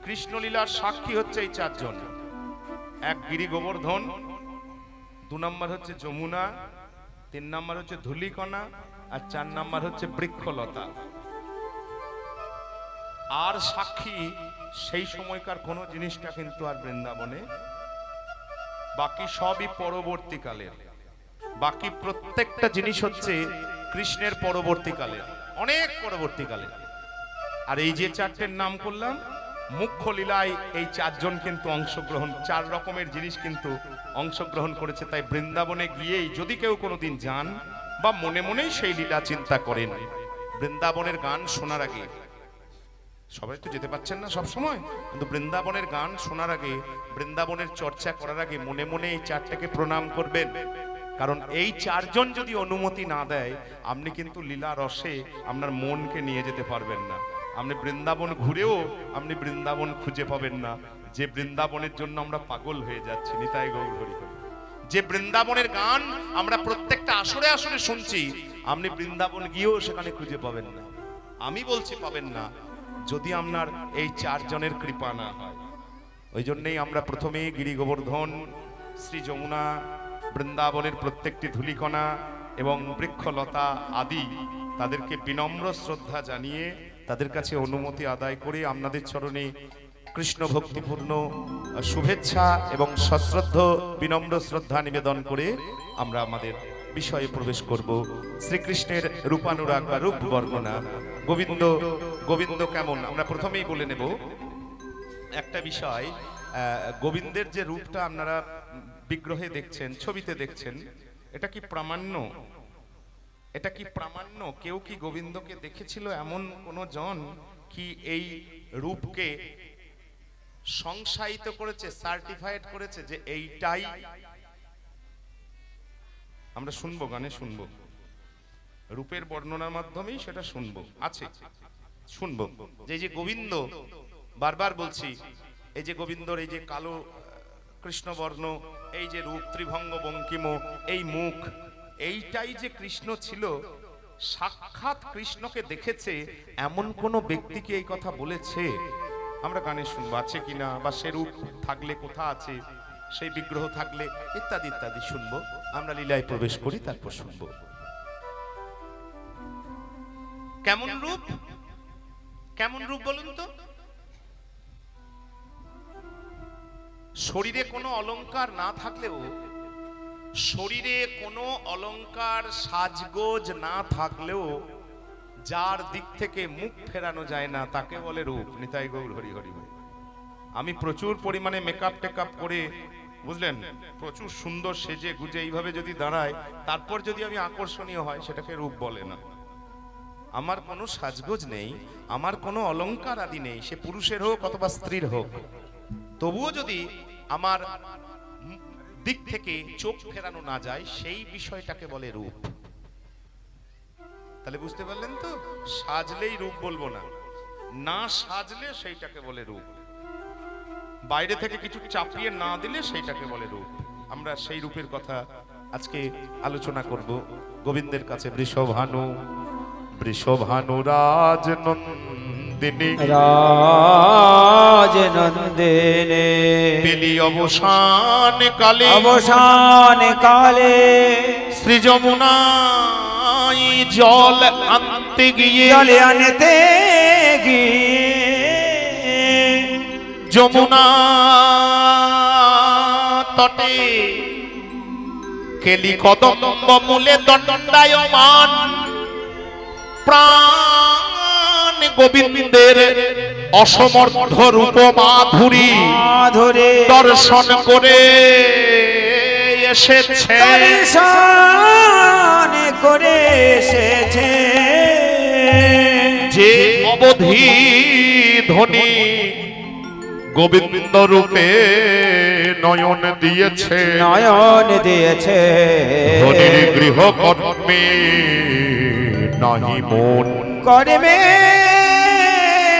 কৃষ্ণলীলার সাক্ষী হচ্ছে এই চারজন। এক গিরি গোবর্ধন, 2 নম্বর হচ্ছে যমুনা, 3 নম্বর হচ্ছে ধূলিকণা, আর 4 নম্বর হচ্ছে বৃক্ষলতা। আর সাক্ষী সেই সময়কার কোন জিনিসটা কিন্তু আর বৃন্দাবনে, বাকি সবই পরবর্তীকালের। বাকি প্রত্যেকটা জিনিস হচ্ছে কৃষ্ণের পরবর্তীকালের, অনেক পরবর্তীকালের। আর এই যে চারটের নাম করলাম, মুখ্য লীলায় এই চারজন কিন্তু অংশগ্রহণ, 4 রকমের জিনিস কিন্তু অংশগ্রহণ করেছে। তাই বৃন্দাবনে গিয়েই যদি কেউ কোনোদিন যান বা মনে মনেই সেই লীলা চিন্তা করেন, বৃন্দাবনের গান শোনার আগে, সবাই তো যেতে পারছেন না সব সময়, কিন্তু বৃন্দাবনের গান শোনার আগে, বৃন্দাবনের চর্চা করার আগে মনে মনে এই চারটাকে প্রণাম করবেন। কারণ এই চারজন যদি অনুমতি না দেয়, আপনি কিন্তু লীলা রসে আপনার মনকে নিয়ে যেতে পারবেন না। আপনি বৃন্দাবন ঘুরেও আপনি বৃন্দাবন খুঁজে পাবেন না, যে বৃন্দাবনের জন্য আমরা পাগল হয়ে যাচ্ছি। নিতাই গৌর হরি হরি। যে বৃন্দাবনের গান আমরা প্রত্যেকটা আসরে আসরে শুনছি, আপনি বৃন্দাবন গিয়েও সেখানে খুঁজে পাবেন না। আমি বলছি পাবেন না, যদি আপনার এই চারজনের কৃপা না হয়। ওই জন্যই আমরা প্রথমে গিরি গোবর্ধন, শ্রী যমুনা, বৃন্দাবনের প্রত্যেকটি ধূলিকণা এবং বৃক্ষলতা আদি তাদেরকে বিনম্র শ্রদ্ধা জানিয়ে, তাদের কাছে অনুমতি আদায় করে আপনাদের চরণে কৃষ্ণ ভক্তিপূর্ণ শুভেচ্ছা এবং সশ্রদ্ধ বিনম্র শ্রদ্ধা নিবেদন করে আমরা আমাদের বিষয়ে প্রবেশ করব। শ্রীকৃষ্ণের রূপানুরাগ বা রূপ বর্ণনা। গোবিন্দ গোবিন্দ কেমন আমরা প্রথমেই বলে নেব একটা বিষয়। গোবিন্দের যে রূপটা আপনারা বিগ্রহে দেখছেন, ছবিতে দেখছেন, এটা কি প্রামাণ্য? এটা কি প্রামাণ্য? কেউ কি গোবিন্দকে দেখেছিল? এমন কোন জন কি এই রূপকে সংশায়িত করেছে, সার্টিফাইড করেছে যে এইটাই? আমরা শুনবো, গানে শুনবো, রূপের বর্ণনার মাধ্যমেই সেটা শুনবো, আছে শুনবো। যে গোবিন্দ, বারবার বলছি, এই যে গোবিন্দর এই যে কালো কৃষ্ণবর্ণ, এই যে রূপ, ত্রিভঙ্গ বঙ্কিম, এই মুখ, এইটাই যে কৃষ্ণ ছিল। সাক্ষাৎ কৃষ্ণকে দেখেছে এমন কোন ব্যক্তিকে এই কথা বলেছে? আমরা গানে শুনবো, আছে কিনা, বা সে রূপ থাকলে কোথা আছে, সেই বিগ্রহ থাকলে ইত্যাদি ইত্যাদি শুনবো। আমরা লীলায় প্রবেশ করি, তারপর শুনবো। কেমন রূপ? কেমন রূপ বলুন তো? শরীরে কোনো অলংকার না থাকলেও, শরীরে কোনো অলংকার সাজগোজ না থাকলেও যার দিক থেকে মুখ ফেরানো যায় না তাকে বলে রূপ। নিতাই গৌর হরি হরি। আমি প্রচুর পরিমাণে মেকআপ টেকআপ করে, বুঝলেন, প্রচুর সুন্দর সেজে গুজে এইভাবে যদি দাঁড়ায়, তারপর যদি আমি আকর্ষণীয় হয়, সেটাকে রূপ বলে না। আমার কোনো সাজগোজ নেই, আমার কোনো অলংকার আদি নেই, সে পুরুষের হোক অথবা স্ত্রীর হোক, তবুও যদি আমার দিক থেকে চোখ ফেরানো না যায়, সেই বিষয়টাকে বলে রূপ। তাহলে বুঝতে পারলেন তো? সাজলেই রূপ বলবো না, না সাজলে সেইটাকে বলে রূপ। বাইরে থেকে কিছু চাপিয়ে না দিলে সেইটাকে বলে রূপ। আমরা সেই রূপের কথা আজকে আলোচনা করব। গোবিন্দের কাছে বৃষভানু, বৃষভানু রাজনন্দিনী, রাজনন্দিনী, বেলি অবসান কালে, অবসান কালে, শ্রী যমুনায় জল আনতে গিয়ে, জলে আনতে গিয়ে, যমুনা তটে কেলি কদম্ব মূলে দণ্ডায়মান প্রাণ গোবিন্দের অসমর্থ রূপ মাধুরী দর্শন করে এসেছে, দর্শন করে এসেছে। যে অবধি ধ্বনি গোবিন্দ রূপে নয়ন দিয়েছে, নয়ন দিয়েছে, ধ্বনির গৃহ কর্মে নাহি মন, কর্মে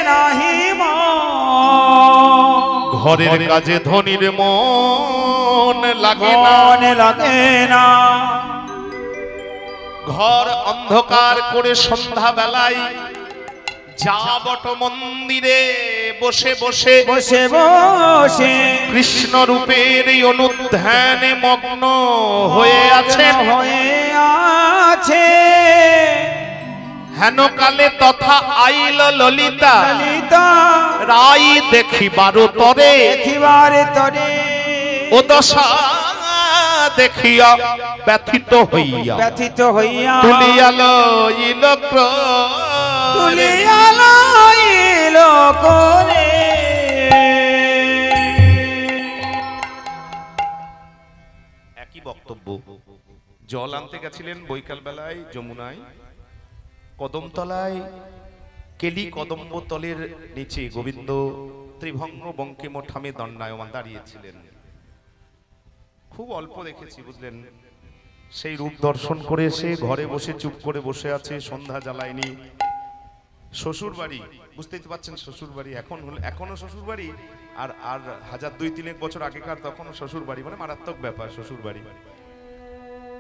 নাহি মন, ঘরের কাজে ধ্বনির মন লাগে না। ঘর অন্ধকার করে সন্ধ্যা বেলায় যা বট মন্দিরে বসে বসে বসে বসে কৃষ্ণ রূপের এই অনুধ্যানে মগ্ন হয়ে আছেন। হয়ে আছে হেন কালে তথা আইল ললিতা ললিতা রাই দেখিবার তরে, দেখিবারে তরে ও দশা দেখিয়া ব্যথিত হইয়া ব্যথিত হইয়া তুলিয়া লইল ক্রোধে। তুলিয়া লইল করে একই বক্তব্য। জল আনতে গেছিলেন বৈকাল বেলায় যমুনায়, কদমতলায় কেলি কদম্ব তলের নিচে গোবিন্দ ত্রিভঙ্গ বঙ্কিম ঠামে দণ্ডায়মান দাঁড়িয়েছিলেন। খুব অল্প দেখেছি বুঝলেন, সেই রূপ দর্শন করে এসে ঘরে বসে চুপ করে বসে আছে, সন্ধ্যা জ্বালায়নি। শ্বশুর বাড়ি, বুঝতেই তো পারছেন শ্বশুর বাড়ি এখন হলো, এখনো শ্বশুর বাড়ি আর আর 1000-2-3 বছর আগেকার তখনও শ্বশুর বাড়ি, মানে মারাত্মক ব্যাপার শ্বশুর বাড়ি।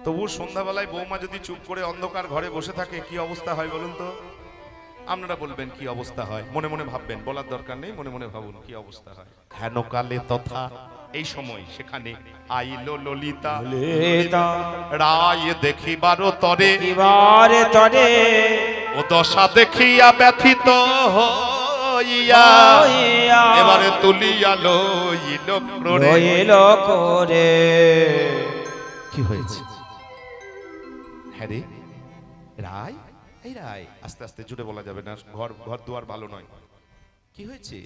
তবু সন্ধ্যাবেলায় বৌমা যদি চুপ করে অন্ধকার ঘরে বসে থাকে কি অবস্থা হয় বলুন তো? আপনারা বলবেন কি অবস্থা হয়, মনে মনে ভাববেন, বলার দরকার নেই, মনে মনে ভাবুন কি অবস্থা হয়। হেন কালে তথা এই সময় সেখানে আইল ললিতা ললিতা রায় দেখিবার তরে, দেখিবারে তরে ও দশা দেখিয়া ব্যথিত হইয়া এবারে তুলিয়া লইল ক্রোধে। লইল করে কি হয়েছে? হ্যাঁ রে রায়, এই রায়, আস্তে আস্তে জুড়ে বলা যাবে না, ঘর ঘর দুয়ার ভালো নয়। কি হয়েছে?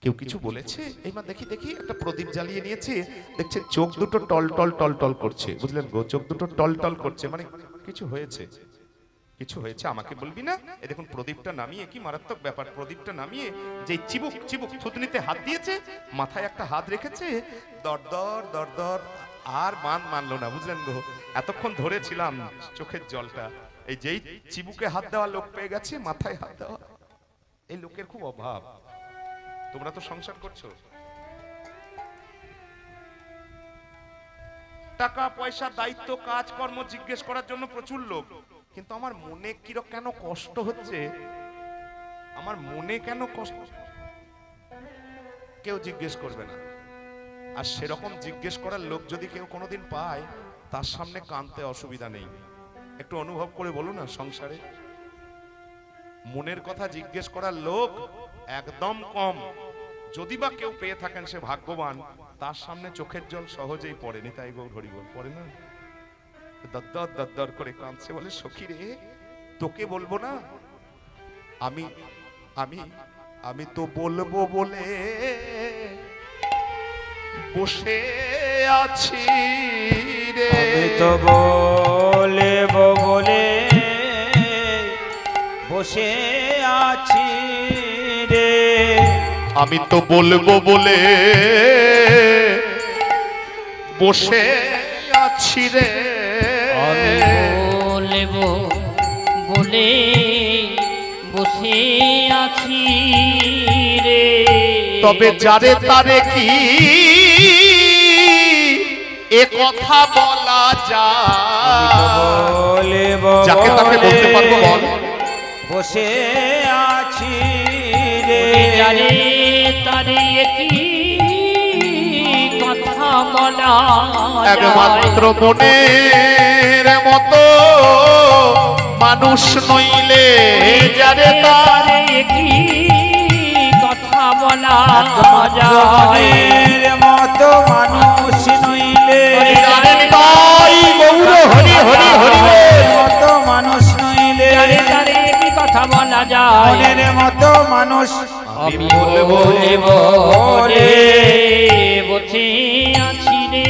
কেউ কিছু বলেছে? এইবার দেখি দেখি একটা প্রদীপ জ্বালিয়ে নিয়েছে, দেখছে চোখ দুটো টল টল টল টল করছে, বুঝলেন গো, চোখ দুটো টল টল করছে, মানে কিছু হয়েছে, কিছু হয়েছে। আমাকে বলবি না? এই দেখুন প্রদীপটা নামিয়ে, কি মারাত্মক ব্যাপার, প্রদীপটা নামিয়ে যে চিবুক চিবুক থুতনিতে হাত দিয়েছে, মাথায় একটা হাত রেখেছে, দরদর দরদর, আর মানলো না, বুঝলেন গো। এতক্ষণ ধরেছিলাম চোখের জলটা, এই যেই চিবুকে হাত দেওয়া লোক পেয়ে গেছে, মাথায় হাত দেওয়া, এই লোকের খুব অভাব। তোমরা তো সংসার করছো, টাকা পয়সা দায়িত্ব কাজকর্ম জিজ্ঞেস করার জন্য প্রচুর লোক, কিন্তু আমার মনে কেন কষ্ট হচ্ছে, আমার মনে কেন কষ্ট, কেউ জিজ্ঞেস করবে না। আর সেরকম জিজ্ঞেস করার লোক যদি কেউ কোনোদিন পায়, তার সামনে কাঁদতে অসুবিধা নেই। একটু অনুভব করে বলো না, সংসারে মনের কথা জিজ্ঞেস করার লোক একদম কম। যদি বা কেউ পেয়ে থাকেন সে ভাগ্যবান, তার সামনে চোখের জল সহজেই পড়েনি, তাই গৌর হরি বল পড়ে না, দদ্দর দদ্দর করে কাঁদছে, বলে সখী রে তোকে বলবো না, আমি আমি আমি তো বলবো বলে বসে আছি রে, আমি তো বলবো বলে বসে আছি রে, আমি তো বলবো বলে বসে আছি রে, আমি বলবো বলে বসে আছি রে, তবে যারে তারে কি এ কথা বলা যায়, বলবো যাকে তাকে বলতে পারবো বল, বসে আছি রে, যারে তারে কি কথা বলা একমাত্র মনের মতো মানুষ নইলে যারে তারে তারে কি কথা বলা মনের মতো মানুষ নইলে জানেন তাই গৌর হরি হরি হরি মতো মানুষ নইলে যারে তারে কি কথা বলা যায়, মনের মতো মানুষ আমি বলবো বলে বসে আছি রে।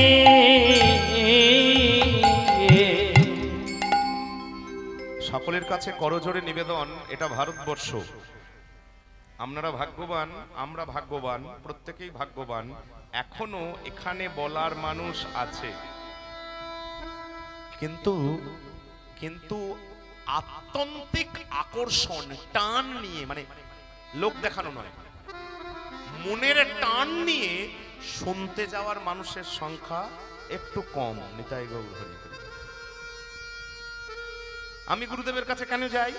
সকলের কাছে করজোড়ে নিবেদন, এটা ভারতবর্ষ, আপনারা ভাগ্যবান, আমরা ভাগ্যবান, প্রত্যেকেই ভাগ্যবান, এখনো এখানে বলার মানুষ আছে, কিন্তু কিন্তু আত্যন্তিক আকর্ষণ টান নিয়ে, মানে লোক দেখানো নয়, মনের টান নিয়ে শুনতে যাওয়ার মানুষের সংখ্যা একটু কম। নিতাই গৌর হরি হরি। আমি গুরুদেবের কাছে কেন যাই?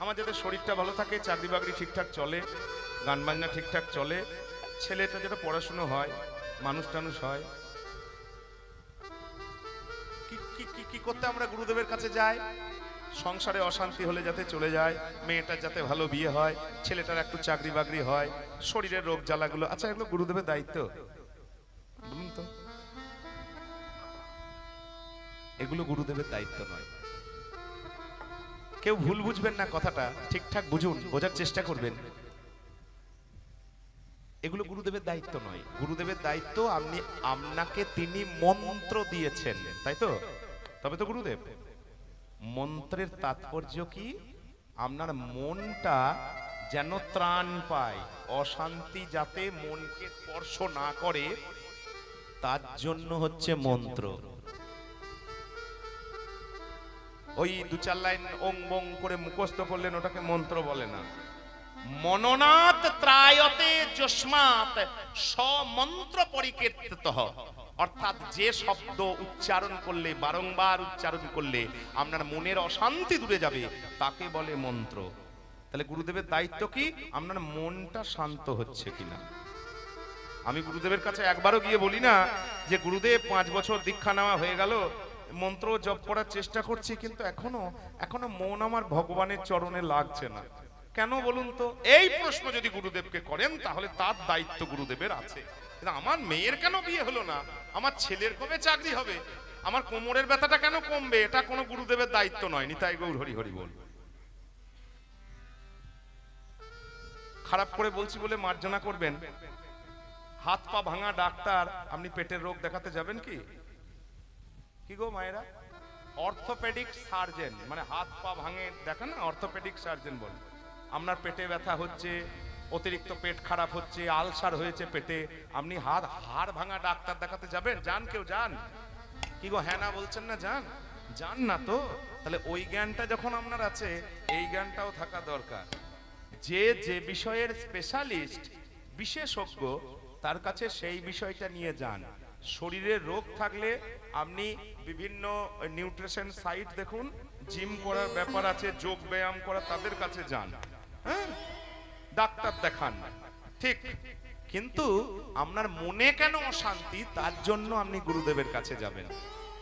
আমার যাদের শরীরটা ভালো থাকে, চাকরি বাকরি ঠিকঠাক চলে, গান বাজনা ঠিকঠাক চলে, ছেলেটা যেটা পড়াশুনো হয়, মানুষ টানুষ হয়, কি করতে আমরা গুরুদেবের কাছে যাই? সংসারে অশান্তি হলে যাতে চলে যায়, মেয়েটার যাতে ভালো বিয়ে হয়, ছেলেটার একটু চাকরি বাকরি হয়, শরীরের রোগ জ্বালাগুলো, আচ্ছা এগুলো গুরুদেবের দায়িত্ব? বলুন তো, এগুলো গুরুদেবের দায়িত্ব নয়। কেউ ভুল বুঝবেন না, কথাটা ঠিকঠাক বুঝুন, বোঝার চেষ্টা করবেন। এগুলো গুরুদেবের দায়িত্ব নয়। গুরুদেবের দায়িত্ব আপনাকে তিনি মন্ত্র দিয়েছেন, তাই তো? তবে তো গুরুদেব। মন্ত্রের তাৎপর্য কি? আপনার মনটা যেন ত্রাণ পায়, অশান্তি যাতে মনকে স্পর্শ না করে, তার জন্য হচ্ছে মন্ত্র। ওই 2-4 লাইন ওং বং করে মুখস্থ করলেন, ওটাকে মন্ত্র বলে না। মননাথ ত্রায়তে যস্মাৎ সমন্ত্র পরিকীর্তিতঃ, অর্থাৎ যে শব্দ উচ্চারণ করলে, বারংবার উচ্চারণ করলে আপনার মনের অশান্তি দূরে যাবে, তাকে বলে মন্ত্র। তাহলে গুরুদেবের দায়িত্ব কি? আপনার মনটা শান্ত হচ্ছে কিনা। আমি গুরুদেবের কাছে একবারও গিয়ে বলি না যে গুরুদেব 5 বছর দীক্ষা নেওয়া হয়ে গেল, মন্ত্র জপ করার চেষ্টা করছি, কিন্তু এখনো মন আমার ভগবানের চরণে লাগছে না। কেন বলুন তো? এই প্রশ্ন যদি গুরুদেবকে করেন, তাহলে তার দায়িত্ব গুরুদেবের আছে। আমার মেয়ের কেন বিয়ে হলো না, আমার ছেলের কবে চাকরি হবে, আমার কোমরের ব্যথাটা কেন কমবে, এটা কোনো গুরুদেবের দায়িত্ব নয়। নিতাই গৌর হরি হরি বল। খারাপ করে বলছি বলে মার্জনা করবেন। হাত পা ভাঙা ডাক্তার, আপনি পেটের রোগ দেখাতে যাবেন কি? কি গো মায়েরা? অর্থোপেডিক সার্জন, মানে হাত পা ভাঙে দেখেন না, অর্থোপেডিক সার্জন বলে। আপনার পেটে ব্যথা হচ্ছে, অতিরিক্ত পেট খারাপ হচ্ছে, আলসার হয়েছে পেটে, আপনি হাড় ভাঙা ডাক্তার দেখাতে যাবেন? যান, কেউ যান? কি গো হ্যাঁ না বলছেন না? যান না তো? তাহলে ওই জ্ঞানটা যখন আপনার আছে, এই জ্ঞানটাও থাকা দরকার। যে বিষয়ের স্পেশালিস্ট, বিশেষজ্ঞ, তার কাছে সেই বিষয়টা নিয়ে যান। শরীরের রোগ থাকলে আপনি বিভিন্ন নিউট্রিশন সাইট দেখুন, জিম করার ব্যাপার আছে, যোগ ব্যায়াম করা, তাদের কাছে যান, হ্যাঁ, ডাক্তার দেখান, ঠিক। কিন্তু আপনার মনে কেন অশান্তি, তার জন্য আপনি গুরুদেবের কাছে যাবেন।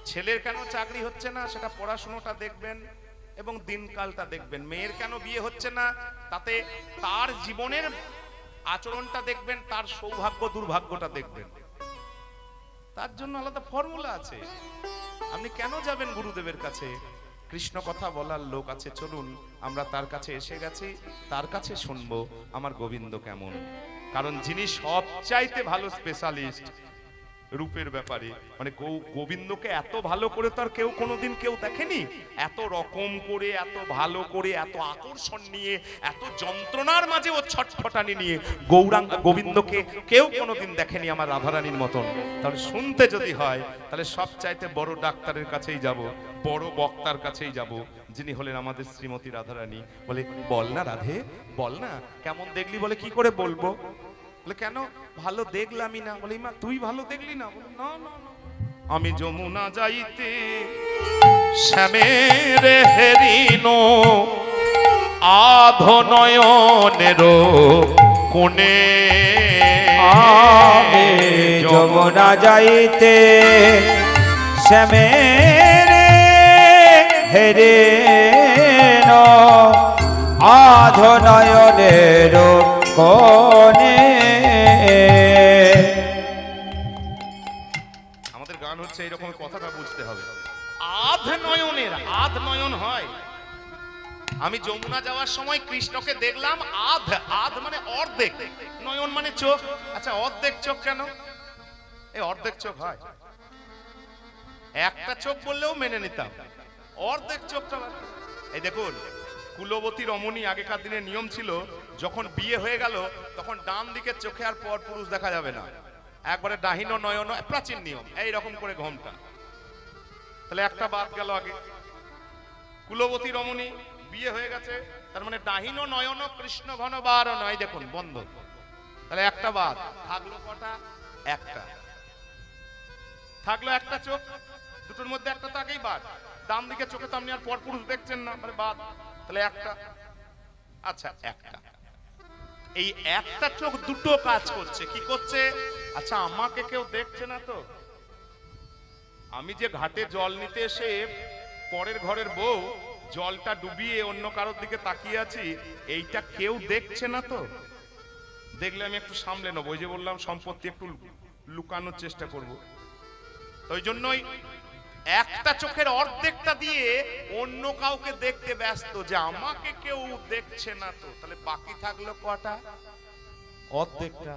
ছেলের কেন চাকরি হচ্ছে না, সেটা পড়াশোনাটা দেখবেন এবং দিনকালটা দেখবেন। মেয়ের কেন বিয়ে হচ্ছে না, তাতে তার জীবনের আচরণটা দেখবেন, তার সৌভাগ্য দুর্ভাগ্যটা দেখবেন। তার জন্য আলাদা ফর্মুলা আছে। আপনি কেন যাবেন গুরুদেবের কাছে? কৃষ্ণ কথা বলার লোক আছে, চলুন আমরা তার কাছে এসে গেছি, তার কাছে শুনবো আমার গোবিন্দ কেমন। কারণ যিনি সবচাইতে ভালো স্পেশালিস্ট রূপের ব্যাপারে, মানে গোবিন্দকে এত ভালো করে তো আর কোনোদিন কেউ দেখেনি। এত রকম করে, এত ভালো করে, এত আকর্ষণ নিয়ে, এত যন্ত্রণার মাঝে ও ছটফটানি নিয়ে গোবিন্দকে কেউ কোনোদিন দেখেনি আমার রাধারানীর মতন। তাহলে শুনতে যদি হয়, তাহলে সবচাইতে বড় ডাক্তারের কাছেই যাব, বড় বক্তার কাছেই যাব, যিনি হলেন আমাদের শ্রীমতী রাধারানী। বলে, বল না রাধে, বল না কেমন দেখলি? বলে, কি করে বলবো? বলে, কেন? ভালো দেখলামই না। বলি, মা তুই ভালো দেখলি না? বলে, না না, আমি যমুনা যাইতে শ্যামের হেরিনো আধো নয়নের কোণে, আমি যমুনা যাইতে শ্যামের হেরে আধো নয়নের কোণে। আমাদের গান হচ্ছে এইরকম, কথাটা বুঝতে হবে। আধ নয়নের, আধ নয়ন হয়। আমি যমুনা যাওয়ার সময় কৃষ্ণকে দেখলাম আধ মানে অর্ধেক, নয়ন মানে চোখ। আচ্ছা অর্ধেক চোখ কেন? এই অর্ধেক চোখ হয়, একটা চোখ বললেও মেনে নিতাম, অর্ধেক চোখটা। এই দেখুন, কুলবতী রমণী, আগেকার দিনের নিয়ম ছিল, যখন বিয়ে হয়ে গেল তখন ডান দিকের চোখে আর পর পুরুষ দেখা যাবে না, একবারে ডাহিন নয়ন, প্রাচীন নিয়ম, এইরকম করে ঘোমটা। তাহলে একটা বাদ গেল। আগে কুলবতী রমণী বিয়ে হয়ে গেছে, তার মানে ডাহিন নয়ন কৃষ্ণ ঘন বার নয়, দেখুন বন্ধ। তাহলে একটা বাদ থাকলো, কটা? একটা থাকলো, একটা চোখ, দুটোর মধ্যে একটা তো আগেই বাদ। ডান দিকে চোখে তো আপনি আর পর পুরুষ দেখছেন না, মানে বাদ। তাহলে একটা, আচ্ছা একটা, এই একটা চোখ দুটো কাজ করছে, কি করছে? আচ্ছা আমাকে কেউ দেখছে না তো? আমি যে ঘাটে জল নিতে এসে পরের ঘরের বউ জলটা ডুবিয়ে অন্য কারোর দিকে তাকিয়ে আছি, এইটা কেউ দেখছে না তো? দেখলে আমি একটু সামলে নেবো, ওই যে বললাম সম্পত্তি একটু লুকানোর চেষ্টা করব। ওই জন্যই একটা চোখের অর্ধেকটা দিয়ে অন্য কাউকে দেখতে ব্যস্ত, যে আমাকে কেউ দেখছে না তো। তাহলে বাকি থাকলো কটা? অর্ধেকটা।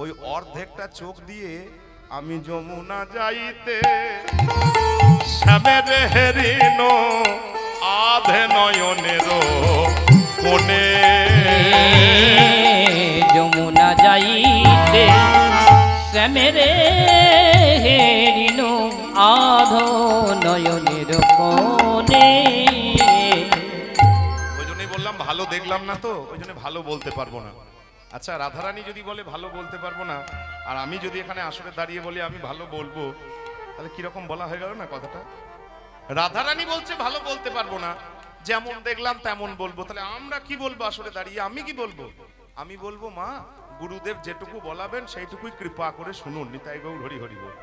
ওই অর্ধেকটা চোখ দিয়ে আমি যমুনা যাইতে শ্যামের হেরিন আধে নয়নের কোণে, যমুনা যাইতে শ্যামের হেরিন আধো নয়নের কোণে। ওই জন্যই বললাম ভালো দেখলাম না তো, ওই জন্য ভালো বলতে পারবো না। আচ্ছা রাধারানী যদি বলে ভালো বলতে পারবো না, আর আমি যদি এখানে আসরে দাঁড়িয়ে বলি আমি ভালো বলবো, তাহলে কিরকম বলা হয়ে গেল না কথাটা? রাধারানী বলছে ভালো বলতে পারবো না, যেমন দেখলাম তেমন বলবো। তাহলে আমরা কি বলবো আসরে দাঁড়িয়ে? আমি কি বলবো? আমি বলবো মা গুরুদেব যেটুকু বলাবেন সেইটুকুই কৃপা করে শুনুন, নিতাই গৌর হরি হরি বল।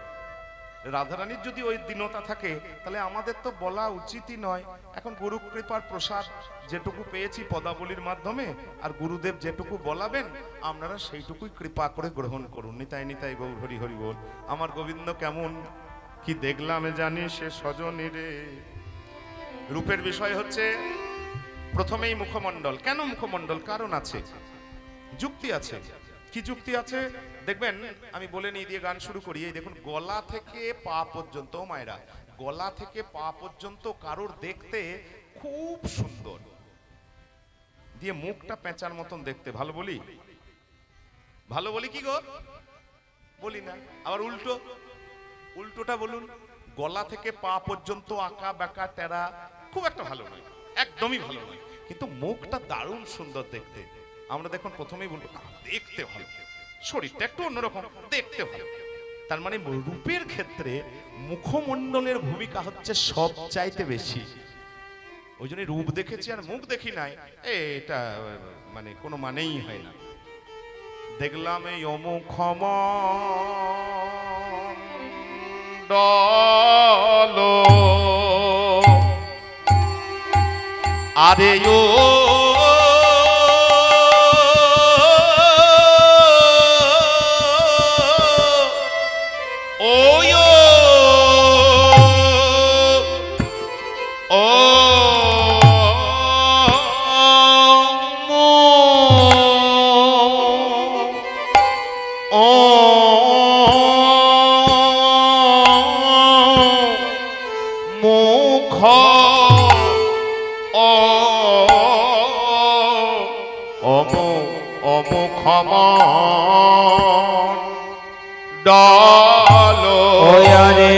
রাধারানীর যদি ওই দীনতা থাকে তাহলে আমাদের তো বলা উচিতই নয়। এখন গুরু কৃপার প্রসাদ যেটুকু পেয়েছি পদাবলীর মাধ্যমে, আর গুরুদেব যেটুকু বলাবেন আপনারা সেইটুকুই কৃপা করে গ্রহণ করুন। নিতাই নিতাই গৌর হরি হরি বল। আমার গোবিন্দ কেমন কি দেখলাম জানি সে সজনী রে। রূপের বিষয় হচ্ছে প্রথমেই মুখমণ্ডল। কেন মুখমণ্ডল? কারণ আছে, যুক্তি আছে। কি যুক্তি আছে দেখবেন, আমি বলে নিয়ে দিয়ে গান শুরু করি। এই দেখুন, গলা থেকে পা পর্যন্ত, মায়েরা গলা থেকে পা পর্যন্ত কারোর দেখতে খুব সুন্দর, দিয়ে মুখটা পেঁচার মতন দেখতে। ভালো বলি? ভালো বলি কি গো? বলি না। আবার উল্টো, উল্টোটা বলুন। গলা থেকে পা পর্যন্ত আঁকা বাঁকা টেরা, খুব একটা ভালো নয়, একদমই ভালো নয়, কিন্তু মুখটা দারুণ সুন্দর দেখতে। আমরা দেখুন প্রথমেই বলবো দেখতে ভালো, শরীরটা একটু অন্যরকম, দেখতে ভালো। তার মানে রূপের ক্ষেত্রে মুখমণ্ডলের ভূমিকা হচ্ছে সব চাইতে বেশি। ওই জন্য রূপ দেখেছি আর মুখ দেখি নাই, এটা মানে কোনো মানেই হয় না। দেখলাম এই অমুখমণ্ডল আরে ও ডালো রে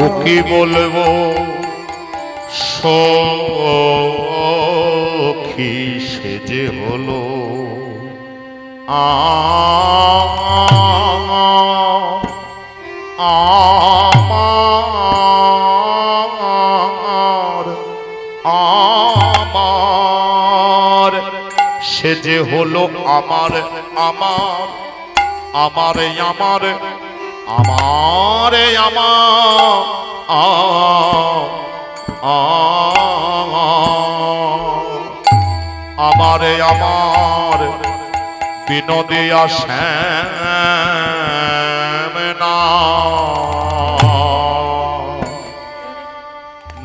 ও কি বলবো সখী সে যে হলো আমার সে যে হলো আমার আমার আমারে আমার আমারে আমার আমারে আমার বিনোদিয়া শ্যাম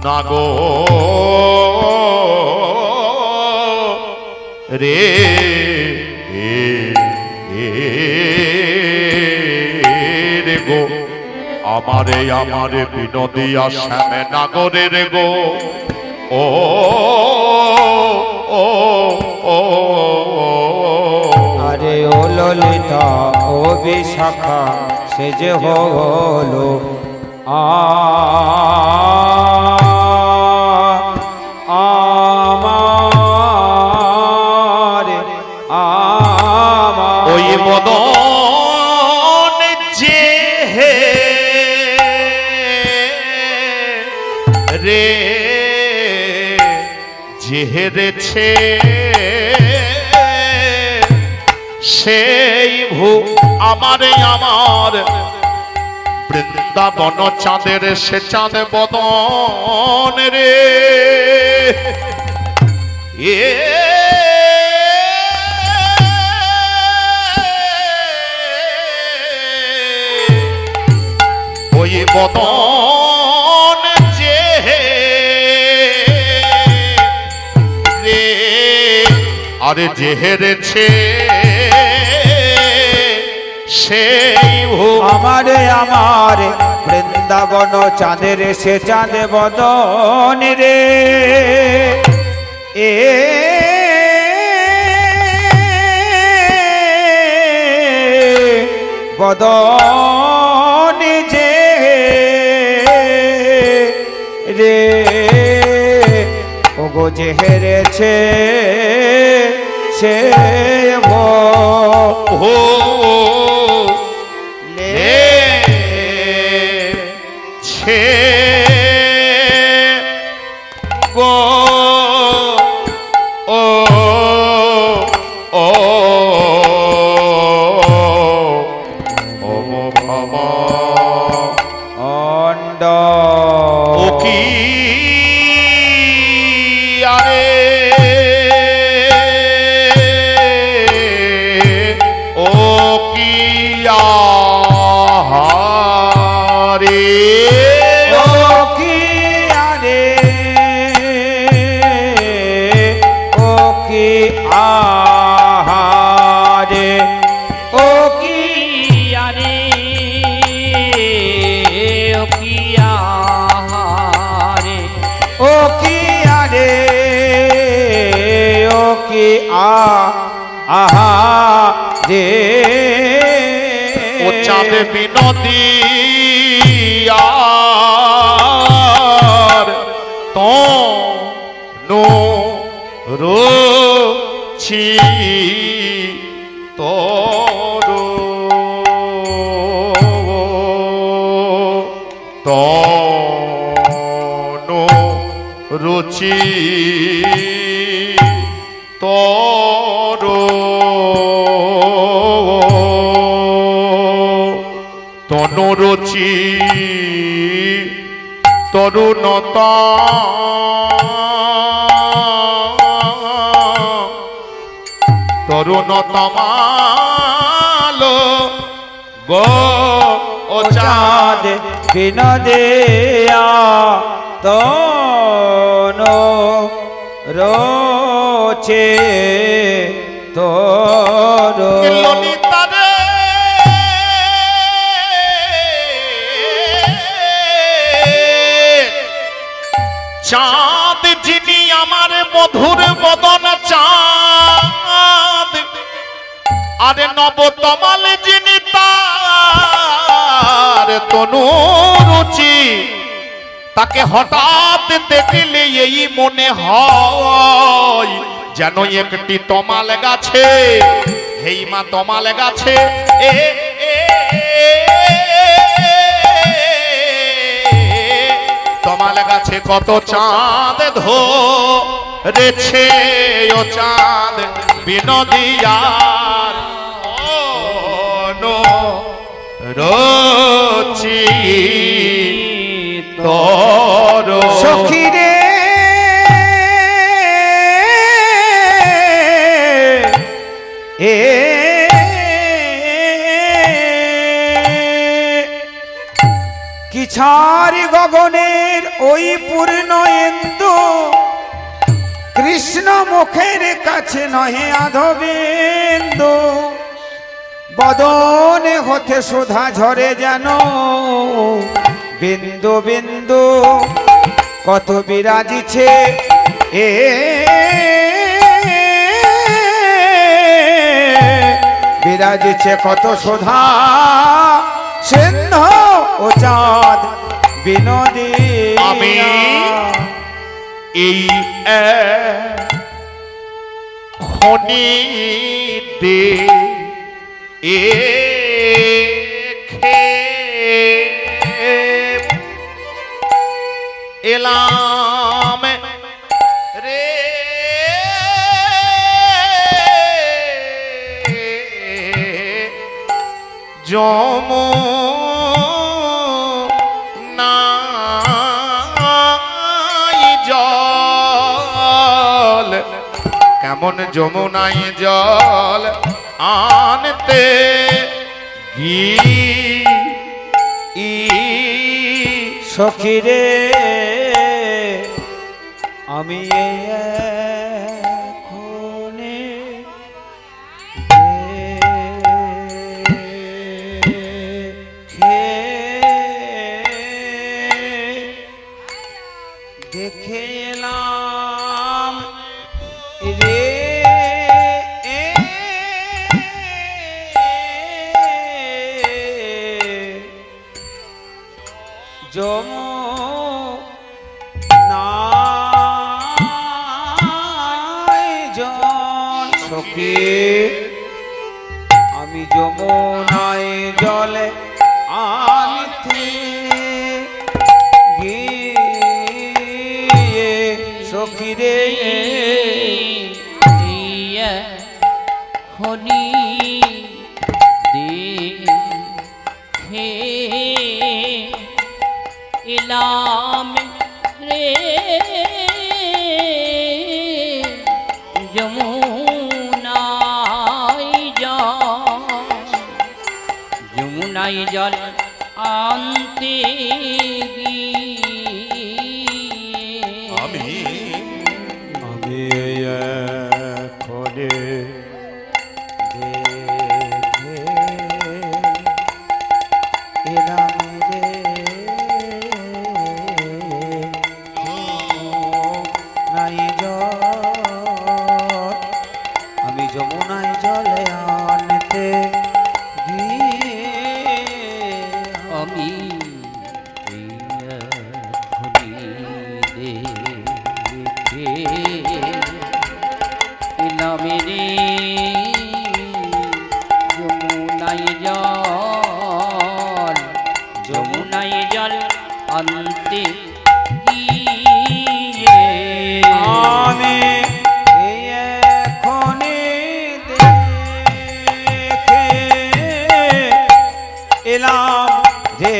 না গো রে রে গো আমারে আমারে বিনোদিয়া শ্যামে নাগরের গো ও ও ও আরে ও ললিতা ও বিশাখা সে যে হলো আমার ওই মদন যে রে যেহেরেছে সেই ভূ আমারে আমার বৃন্দাবন চাঁদের সে চাঁদ বদন রে ওই বদন যে রে আরে যে হেরেছে সেই আমারে আমার বৃন্দাবন চাঁদের সে চাঁদ বদন রে এ বদন যে রে ওগো যে হেরেছে সে হো ছে গো ও ও ও বাবা অন্ড ও কি আরে ও কি আহারে ও কি আরে ও কি আহারে ও কি আরে ও কি আহারে ও কি আরে ও কি আহা রে ও চাঁদ বিনোদিয়ার তো নো রোছি তোর তো নো রুচি তোর তনুরুচি তরুণতা তরুণতমালো গো ও চাঁদ বিনোদিয়া তনো রোচে তোর ললিতারে চাঁদ যিনি আমার মধুর বদন চাঁদ আরে নবতমাল যিনি তার তনু রুচি তাকে হঠাৎ দেখলে এই মনে হয় যেন একটি তমাল গাছে হেই মা তমাল গাছে এ তমাল গাছে কত চাঁদ ধরেছে ও চাঁদ বিনোদিয়ার রচি তোর সখী রে এ কি ছাড়ি গগনের ওই পূর্ণ ইন্দু কৃষ্ণ মুখের কাছে নহে আধবিন্দু বদনে হতে সুধা ঝরে যেন বিন্দু বিন্দু কত বিরাজিছে এ বিরাজিছে কত সুধা সিন্ধু ও চাঁদ বিনোদী আমি এই খনিতে এলাম রে যমুনাই জল কেমন যমুনাই জল আনতে সখিরে আমি এখনে দেখে এলাম রে সখী আমি যমুনায় জলে আনিতে গিয়ে সখী রে খনি দেখে এলাম রে যমুনাই জল আনতে আমি খনে দেখে এলাম রে নাই জল আমি যমুনায় জলে আনতে আমি দেখে এলাম রে যমুনাই জল আনতে গিয়ে আমি এখনি দেখে এলাম যে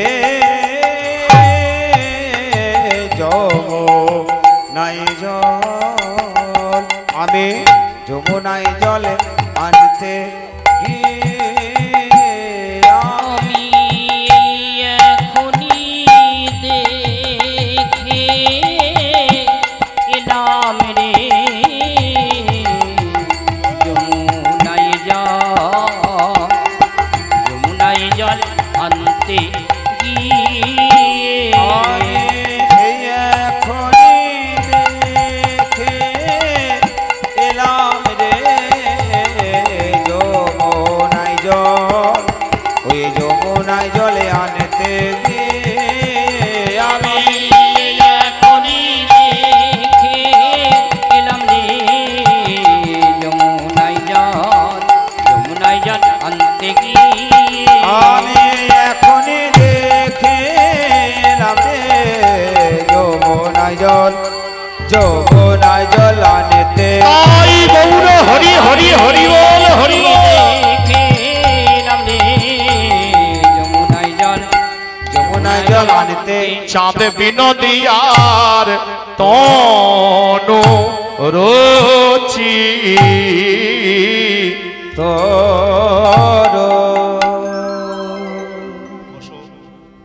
যমুনাই জল আমি যমুনাই জলে আনতে আমি এখনি দেখে এলাম রে যমুনাই জল আনতে গিয়ে এখনি দেখে এলাম রে যমুনাই জল ওই যমুনাই জলে আনতে গিয়ে আমি এখনি দেখে এলাম রে যমুনাই জল আনতে গিয়ে আমি এখনি দেখে এলাম রে যমুনাই জল আনতে গৌর হরি হরি হরি বল হরি দেখে এলাম রে যমুনাই জল আনতে চাঁদ বিনোদিয়ার তনু রোচি তোর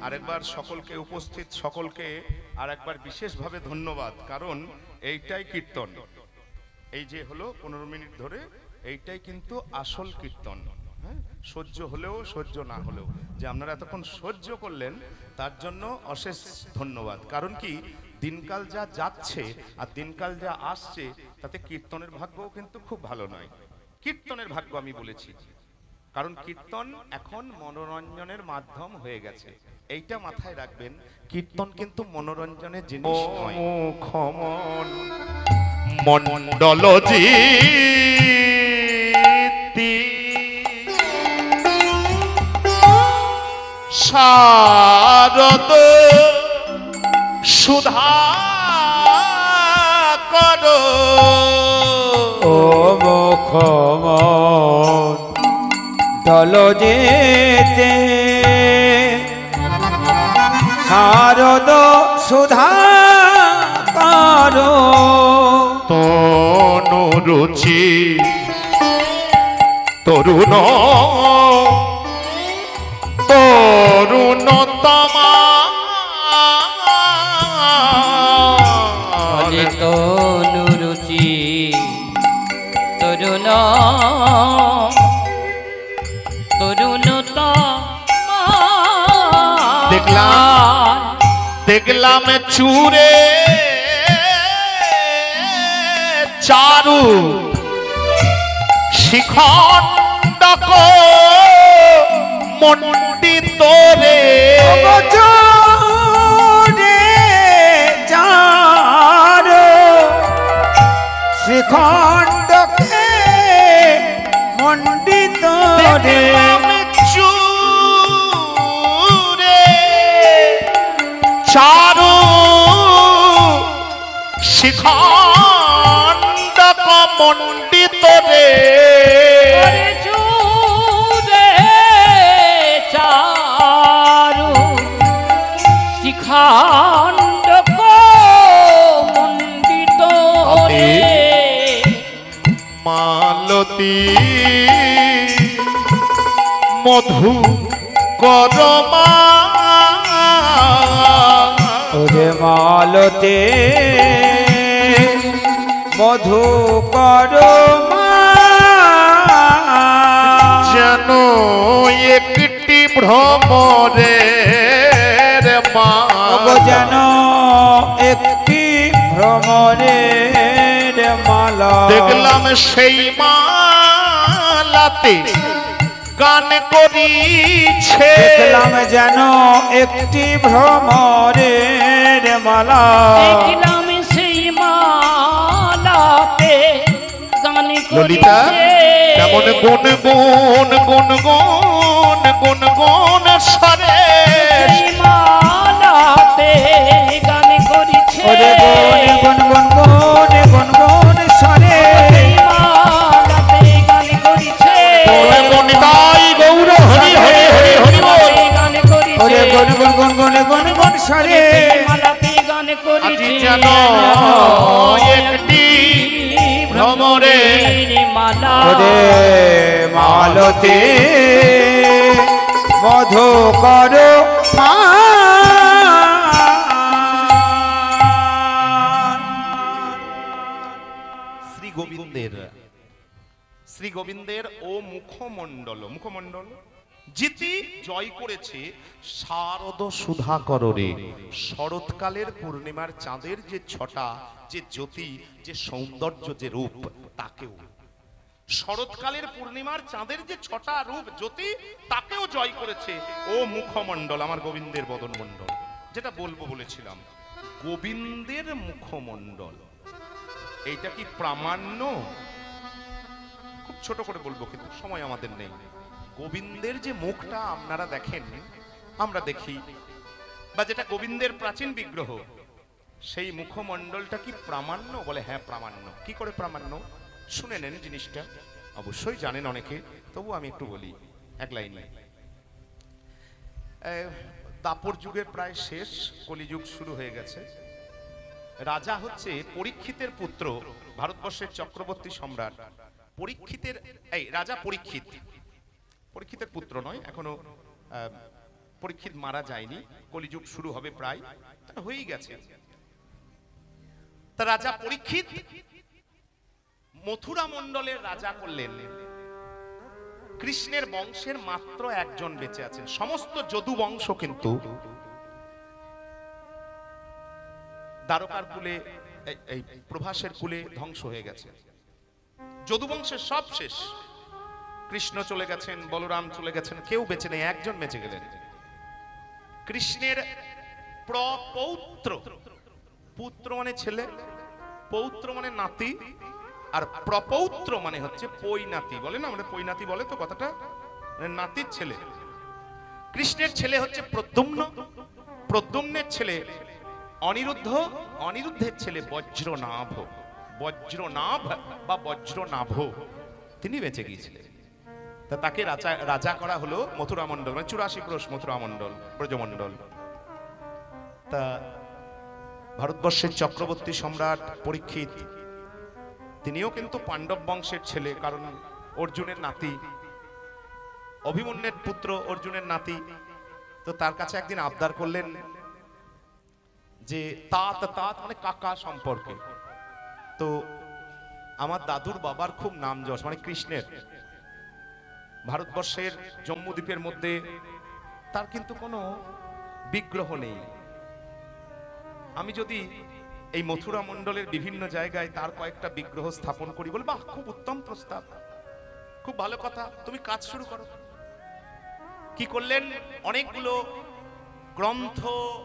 আরেকবার সকলকে উপস্থিত সকলকে আরেকবার বিশেষভাবে ধন্যবাদ, কারণ এইটাই কীর্তন। এই যে হলো 15 মিনিট ধরে, এইটাই কিন্তু আসল কীর্তন। হ্যাঁ, সহ্য হলেও সহ্য না হলেও যে আপনারা এতক্ষণ সহ্য করলেন তার জন্য অশেষ ধন্যবাদ। কারণ কি, দিনকাল যা যাচ্ছে আর দিনকাল যা আসছে তাতে কীর্তনের ভাগ্যও কিন্তু খুব ভালো নয়। কীর্তনের ভাগ্য আমি বলেছি, কারণ কীর্তন এখন মনোরঞ্জনের মাধ্যম হয়ে গেছে। এইটা মাথায় রাখবেন, কীর্তন কিন্তু মনোরঞ্জনের জিনিস নয়। মন্ডলজি শারদ সুধা কর ও মুখমণ্ডল যেতে শারদ সুধা কর তনু রুচি তরুণ তরুণতমা তনু রুচি তরুণ তরুণতমা। দেখলাম চূড়ে চারু শিখণ্ডক মণ্ডিত রে চার শ্রীখণ্ডকে মণ্ডিত রে চূড়ে চারু শিখণ্ডক মণ্ডিত রে চারু শিখাণ্ডক মণ্ডিত রে মালতী মধু করমা ওরে মালতে মধু করমা যেন একটি ভ্রমরের মালা যেন একটি ভ্রমরের মালা দেখলাম সেই মালাতে গান করিছে দেখলাম যেন একটি ভ্রমরের মালা দেখলাম সেই মালাতে গান ললিতা করিছে কেমন গুন গুন গুন গুন গুন গুন সরে সেই মালাতে গান করিছে ওরে গুন গুন গুন গুন গুন সরে সেই মালাতে গান করিছে ওরে বনিতাই গৌর হরি হরি হরি হরি বল গান করিছে ওরে গুন গুন গুন গুন গুন গুন সরে সেই মালাতে গান আজি করিছে যেন একটি ভ্রমরের মালা ওরে মালতে মধু কর শ্রী গোবিন্দের ও মুখমণ্ডল জিতি জয় করেছে শারদ সুধাকর রে। শরৎকালের পূর্ণিমার চাঁদের যে ছটা, যে জ্যোতি, যে সৌন্দর্য, যে রূপ, তাকেও শরৎকালের পূর্ণিমার চাঁদের যে ছটা রূপ জ্যোতি তাকেও জয় করেছে ও মুখমণ্ডল, আমার গোবিন্দের বদনমণ্ডল। যেটা বলবো বলেছিলাম, গোবিন্দের মুখমণ্ডল, এইটা কি প্রামাণ্য? খুব ছোট করে বলবো, কিন্তু সময় আমাদের নেই। গোবিন্দের যে মুখটা আপনারা দেখেন, আমরা দেখি, বা যেটা গোবিন্দের প্রাচীন বিগ্রহ, সেই মুখমণ্ডলটা কি প্রামাণ্য? বলে হ্যাঁ প্রামাণ্য। কি করে প্রামাণ্য? শুনে নেন জিনিসটা, অবশ্যই জানেন অনেকে, তবু আমি একটু বলি এক লাইনে। দাপর যুগের প্রায় শেষ, কলিযুগ শুরু হয়ে গেছে। রাজা হচ্ছে পরীক্ষিতের পুত্র, ভারতবর্ষের চক্রবর্তী সম্রাট পরীক্ষিতের, এই রাজা পরীক্ষিতের পুত্র নয়, এখনো পরীক্ষিত মারা যায়নি, কলিযুগ শুরু হবে প্রায়, হয়েই গেছে। তা রাজা পরীক্ষিত মথুরা মণ্ডলের রাজা করলেন। কৃষ্ণের বংশের মাত্র একজন বেঁচে আছেন। সমস্ত যদু বংশ কিন্তু দ্বারকার কুলে, এই প্রভাসের কুলে ধ্বংস হয়ে গেছে। যদু বংশের সব শেষ। কৃষ্ণ চলে গেছেন, বলরাম চলে গেছেন, কেউ বেঁচে নেই, একজন বেঁচে গেলেন। কৃষ্ণের প্রপৌত্র, পুত্র মানে ছেলে, পৌত্র মানে নাতি, আর প্রপৌত্র মানে হচ্ছে পৈনাতি। বলে না আমরা, পৈনাতি বলে তো কথাটা, মানে নাতির ছেলে। কৃষ্ণের ছেলে হচ্ছে প্রদ্যুম্ন, প্রদ্যুম্নের ছেলে অনিরুদ্ধ, অনিরুদ্ধের ছেলে বজ্রনাভ, বজ্রনাভ বা বজ্রনাভ, তিনি বেঁচে গিয়েছিলেন। তা তাকে রাজা করা হলো মথুরা মণ্ডল, মানে 84 ক্রোশ মথুরা মণ্ডল, ব্রজমণ্ডল। তা ভারতবর্ষের চক্রবর্তী সম্রাট পরীক্ষিত, তিনিও কিন্তু পাণ্ডব বংশের ছেলে, কারণ অর্জুনের নাতি, অভিমন্যুর পুত্র অর্জুনের নাতি। তো তার কাছে একদিন আবদার করলেন যে তাত, তাত মানে কাকা সম্পর্কে। তো আমার দাদুর বাবার খুব নাম যশ, মানে কৃষ্ণের, ভারতবর্ষের জম্মুদ্বীপের মধ্যে তার কিন্তু কোনো বিগ্রহ নেই। আমি যদি এই মথুরা মণ্ডলের বিভিন্ন জায়গায় তার কয়েকটা বিগ্রহ স্থাপন করি, বল বাহ, খুব উত্তম প্রস্তাব, খুব ভালো কথা, তুমি কাজ শুরু করো। কি করলেন? অনেকগুলো গ্রন্থ,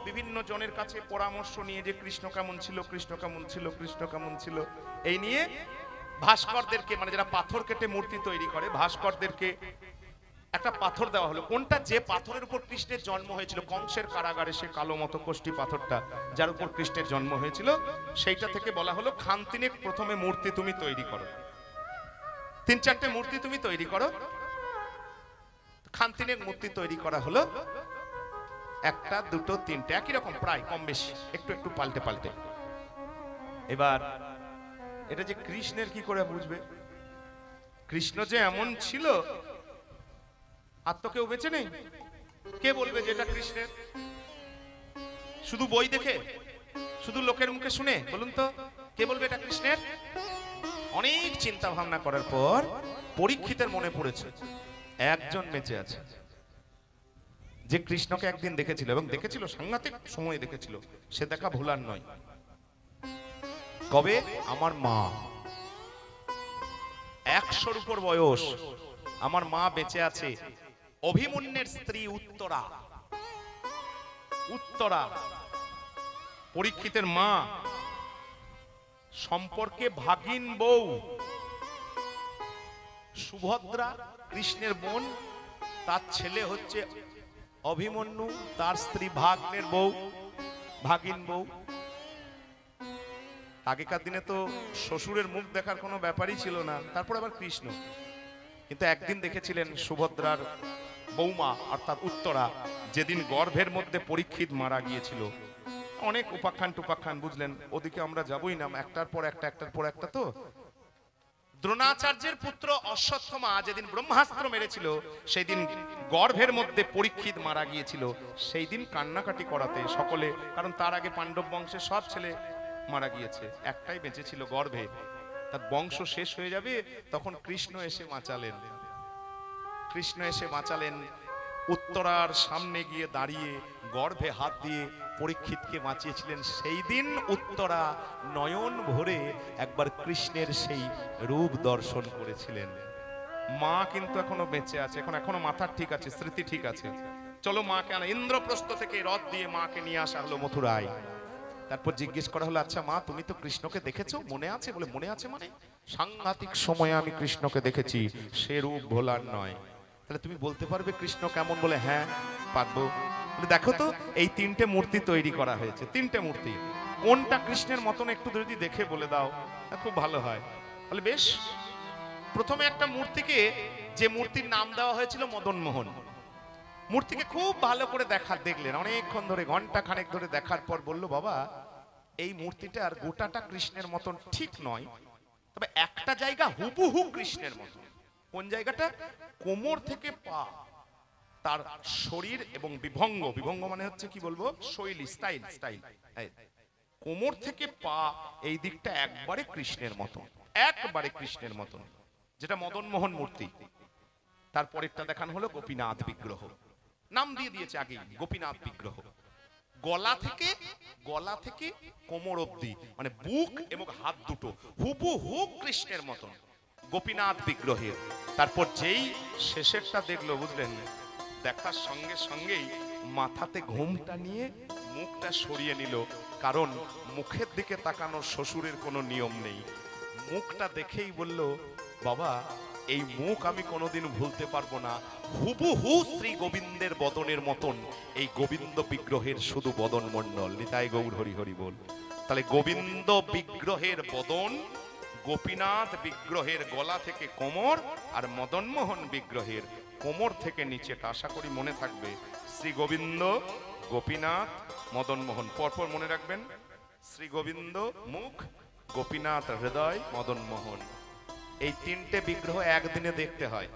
বিভিন্ন জনের কাছে পরামর্শ নিয়ে, যে কৃষ্ণ কেমন ছিল, কৃষ্ণ কেমন ছিল, কৃষ্ণ কেমন ছিল, এই নিয়ে ভাস্করদেরকে, মানে যারা পাথর কেটে মূর্তি তৈরি করে, ভাস্করদেরকে একটা পাথর দেওয়া হলো। কোনটা? যে পাথরের উপর কৃষ্ণের জন্ম হয়েছিল, কংসের কারাগারে সে কালো মতো কোষ্ঠী পাথরটা যার উপর কৃষ্ণের জন্ম হয়েছিল, সেইটা থেকে বলা হলো খানতিনেক প্রথমে মূর্তি তুমি তৈরি করো, 3-4টে মূর্তি তুমি তৈরি করো। খানতিনেক মূর্তি তৈরি করা হলো, 1টা 2টো 3টে, একই রকম প্রায়, কম বেশি, একটু একটু পাল্টে পাল্টে। এবার এটা যে কৃষ্ণের কি করে বুঝবে? কৃষ্ণ যে এমন ছিল আর তো কেউ বেঁচে নেই, কে বলবে যে এটা কৃষ্ণের? শুধু বই দেখে, শুধু লোকের মুখে শুনে বলুন তো, কে বলবে এটা কৃষ্ণের? অনেক চিন্তা ভাবনা করার পর পরীক্ষিতের মনে পড়েছে একজন বেঁচে আছে, যে কৃষ্ণকে একদিন দেখেছিল, এবং দেখেছিল সাংঘাতিক সময় দেখেছিল, সে দেখা ভুলার নয়। কবে? আমার মা, 100-র উপর বয়স, আমার মা বেঁচে আছে। অভিমন্যুর স্ত্রী উত্তরা, উত্তরা পরীক্ষিতের মা, সম্পর্কে ভাগিন বউ। সুভদ্রা কৃষ্ণের বোন, তার ছেলে হচ্ছে অভিমন্যু, তার স্ত্রী ভাগ্নের বউ, ভাগিন বউ। আগেকার দিনে তো শ্বশুরের মুখ দেখার কোনো ব্যাপারই ছিল না, তারপর আবার কৃষ্ণ। কিন্তু একদিন দেখেছিলেন সুভদ্রার বৌমা অর্থাৎ উত্তরা, যেদিন গর্ভের মধ্যে পরীক্ষিত মারা গিয়েছিল, অনেক উপাখ্যান টুপাখ্যান, বুঝলেন, ওদিকে আমরা যাবই না, একটার পর একটা, একটার পর একটা। তো দ্রোণাচার্যের পুত্র অশ্বত্থমা যেদিন ব্রহ্মাস্ত্র মেরেছিল, সেই দিন গর্ভের মধ্যে পরীক্ষিত মারা গিয়েছিল। সেই দিন কান্নাকাটি করাতে সকলে, কারণ তার আগে পাণ্ডব বংশের সব ছেলে মারা গিয়েছে, একটাই বেঁচে ছিল গর্ভে, তার বংশ শেষ হয়ে যাবে, তখন কৃষ্ণ এসে বাঁচালেন। কৃষ্ণ এসে বাঁচালেন, উত্তরার সামনে গিয়ে দাঁড়িয়ে গর্ভে হাত দিয়ে পরীক্ষিতকে বাঁচিয়েছিলেন। সেই দিন উত্তরা নয়ন ভরে একবার কৃষ্ণের সেই রূপ দর্শন করেছিলেন। মা কিন্তু এখনো বেঁচে আছে, এখনো মাথার ঠিক আছে, স্মৃতি ঠিক আছে। চলো মাকে আনা, ইন্দ্রপ্রস্থ থেকে রথ দিয়ে মাকে নিয়ে আসা হলো মথুরায়। তারপর জিজ্ঞেস করা হলো, আচ্ছা মা, তুমি তো কৃষ্ণকে দেখেছো, মনে আছে? বলে মনে আছে মানে সাংঘাতিক সময়ে আমি কৃষ্ণকে দেখেছি, সে রূপ ভোলার নয়। তাহলে তুমি বলতে পারবে কৃষ্ণ কেমন? বলে হ্যাঁ পারবো। বলে দেখো তো, এই 3টে মূর্তি তৈরি করা হয়েছে, 3টে মূর্তি, কোনটা কৃষ্ণের মতন একটু যদি দেখে বলে দাও, খুব ভালো হয়। বলে বেশ। প্রথমে একটা মূর্তিকে, যে মূর্তির নাম দেওয়া হয়েছিল মদন মোহন, মূর্তিকে খুব ভালো করে দেখলেন, অনেকক্ষণ ধরে, ঘন্টা খানেক ধরে দেখার পর বলল, বাবা এই মূর্তিটা আর গোটাটা কৃষ্ণের মতন ঠিক নয়, তবে একটা জায়গা হুবহু কৃষ্ণের মতন। কোন জায়গাটা? কোমর থেকে পা, তার শরীর এবং বিভঙ্গ, বিভঙ্গ মানে হচ্ছে কি বলবো, শৈলী, স্টাইল, স্টাইল, কোমর থেকে পা এই দিকটা একবারে কৃষ্ণের মতন, একবারে কৃষ্ণের মতন, যেটা মদন মোহন মূর্তি। তারপরেরটা দেখানো হলো গোপীনাথ বিগ্রহ, নাম দিয়ে দিয়েছে আগেই গোপীনাথ বিগ্রহ। গলা থেকে কোমর অবধি মানে বুক এবং হাত দুটো হুবহু কৃষ্ণের মতন গোপীনাথ বিগ্রহের। তারপর যেই শেষেরটা দেখলো বুঝলেন, দেখার সঙ্গে সঙ্গেই মাথাতে ঘুমটা নিয়ে মুখটা সরিয়ে নিল, কারণ মুখের দিকে তাকানোর শ্বশুরের কোনো নিয়ম নেই। মুখটা দেখেই বলল, বাবা এই মুখ আমি কোনোদিন ভুলতে পারবো না, হুবহু শ্রী গোবিন্দের বদনের মতন এই গোবিন্দ বিগ্রহের শুধু বদন মণ্ডল। নিতাই গৌর হরি হরি বল। তাহলে গোবিন্দ বিগ্রহের বদন, গোপীনাথ বিগ্রহের গলা থেকে কোমর, আর মদনমোহন বিগ্রহের কোমর থেকে নিচেটা। আশা করি মনে থাকবে, শ্রী গোবিন্দ, গোপীনাথ, মদনমোহন। পরপর মনে রাখবেন, শ্রী গোবিন্দ মুখ, গোপীনাথ হৃদয়, মদনমোহন। এই তিনটে বিগ্রহ একদিনে দেখতে হয়,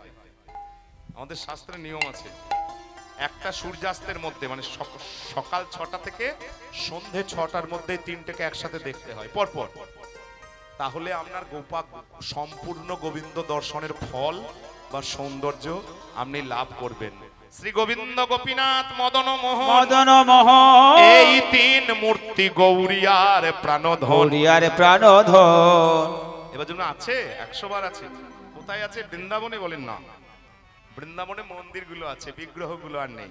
আমাদের শাস্ত্রের নিয়ম আছে। একটা সূর্যাস্তের মধ্যে মানে সকাল 6টা থেকে সন্ধে 6টার মধ্যে তিনটেকে একসাথে দেখতে হয় পরপর। তাহলে আপনার সম্পূর্ণ গোবিন্দ দর্শনের ফল বা সৌন্দর্য আপনি লাভ করবেন। শ্রী গোবিন্দ, গোপীনাথ, মদনমোহন, এই তিন মূর্তি গৌরিয়ার প্রাণধন। এবার জন্য আছে 100 বার আছে। কোথায় আছে? বৃন্দাবনে। বলেন না, বৃন্দাবনে মন্দিরগুলো আছে, বিগ্রহগুলো আর নেই।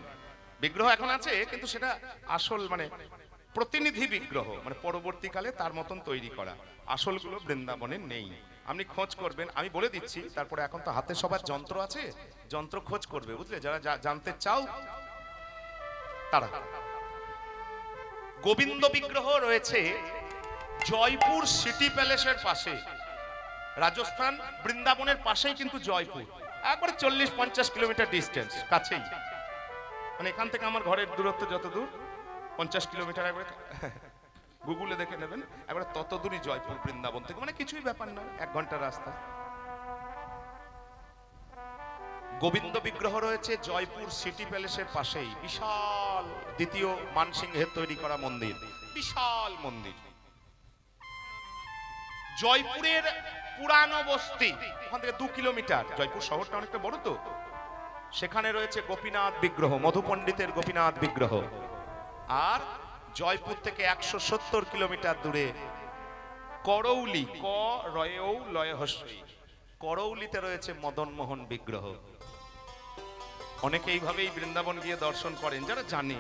বিগ্রহ এখন আছে, কিন্তু সেটা আসল মানে প্রতিনিধি বিগ্রহ, মানে পরবর্তীকালে তার মতন তৈরি করা। আসলগুলো বৃন্দাবনে নেই। আপনি খোঁজ করবেন, আমি বলে দিচ্ছি। তারপরে এখন তো হাতে সবার যন্ত্র আছে, যন্ত্র খোঁজ করবে, বুঝলে? যারা জানতে চাও তারা। গোবিন্দ বিগ্রহ রয়েছে জয়পুর সিটি প্যালেসের পাশে, রাজস্থান। বৃন্দাবনের পাশেই কিন্তু জয়পুর, একবারে 40-50 কিলোমিটার ডিস্টেন্স, কাছেই। মানে এখান থেকে আমার ঘরের দূরত্ব যত দূর, 50 কিলোমিটার, একবারে গুগলে দেখে নেবেন, একবারে তত দূরই জয়পুর বৃন্দাবন থেকে, মানে কিছুই ব্যাপার না, 1 ঘন্টার রাস্তা। গোবিন্দ বিগ্রহ রয়েছে জয়পুর সিটি প্যালেসের পাশেই, বিশাল, দ্বিতীয় মানসিংহের তৈরি করা মন্দির, বিশাল মন্দির। জয়পুরের পুরানো বস্তি, ওখান থেকে 2 কিলোমিটার। জয়পুর শহরটা অনেকটা বড় তো, সেখানে রয়েছে গোপীনাথ বিগ্রহ, মধু পণ্ডিতের গোপীনাথ বিগ্রহ। আর জয়পুর থেকে 170 কিলোমিটার দূরে করৌলি, করৌলিতে রয়েছে মদনমোহন বিগ্রহ। অনেকে এইভাবেই বৃন্দাবন গিয়ে দর্শন করেন, যারা জানে।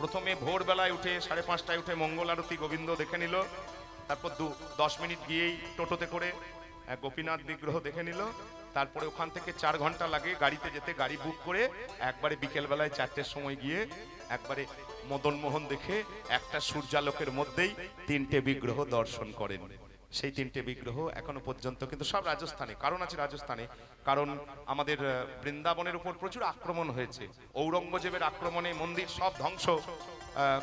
প্রথমে ভোরবেলায় উঠে 5:30টায় উঠে মঙ্গল আরতি গোবিন্দ দেখে নিল, তারপর 10 মিনিট গিয়েই টোটোতে করে গোপীনাথ বিগ্রহ দেখে নিল। তারপরে ওখান থেকে 4 ঘন্টা লাগে গাড়িতে যেতে, গাড়ি বুক করে একবারে বিকেল বেলায় 4টের সময় গিয়ে একবারে মদনমোহন দেখে একটা সূর্যালোকের মধ্যেই 3টে বিগ্রহ দর্শন করেন। সেই 3টে বিগ্রহ এখনো পর্যন্ত কিন্তু সব রাজস্থানে। কারণ আছে রাজস্থানে, কারণ আমাদের বৃন্দাবনের উপর প্রচুর আক্রমণ হয়েছে। ঔরঙ্গজেবের আক্রমণে মন্দির সব ধ্বংস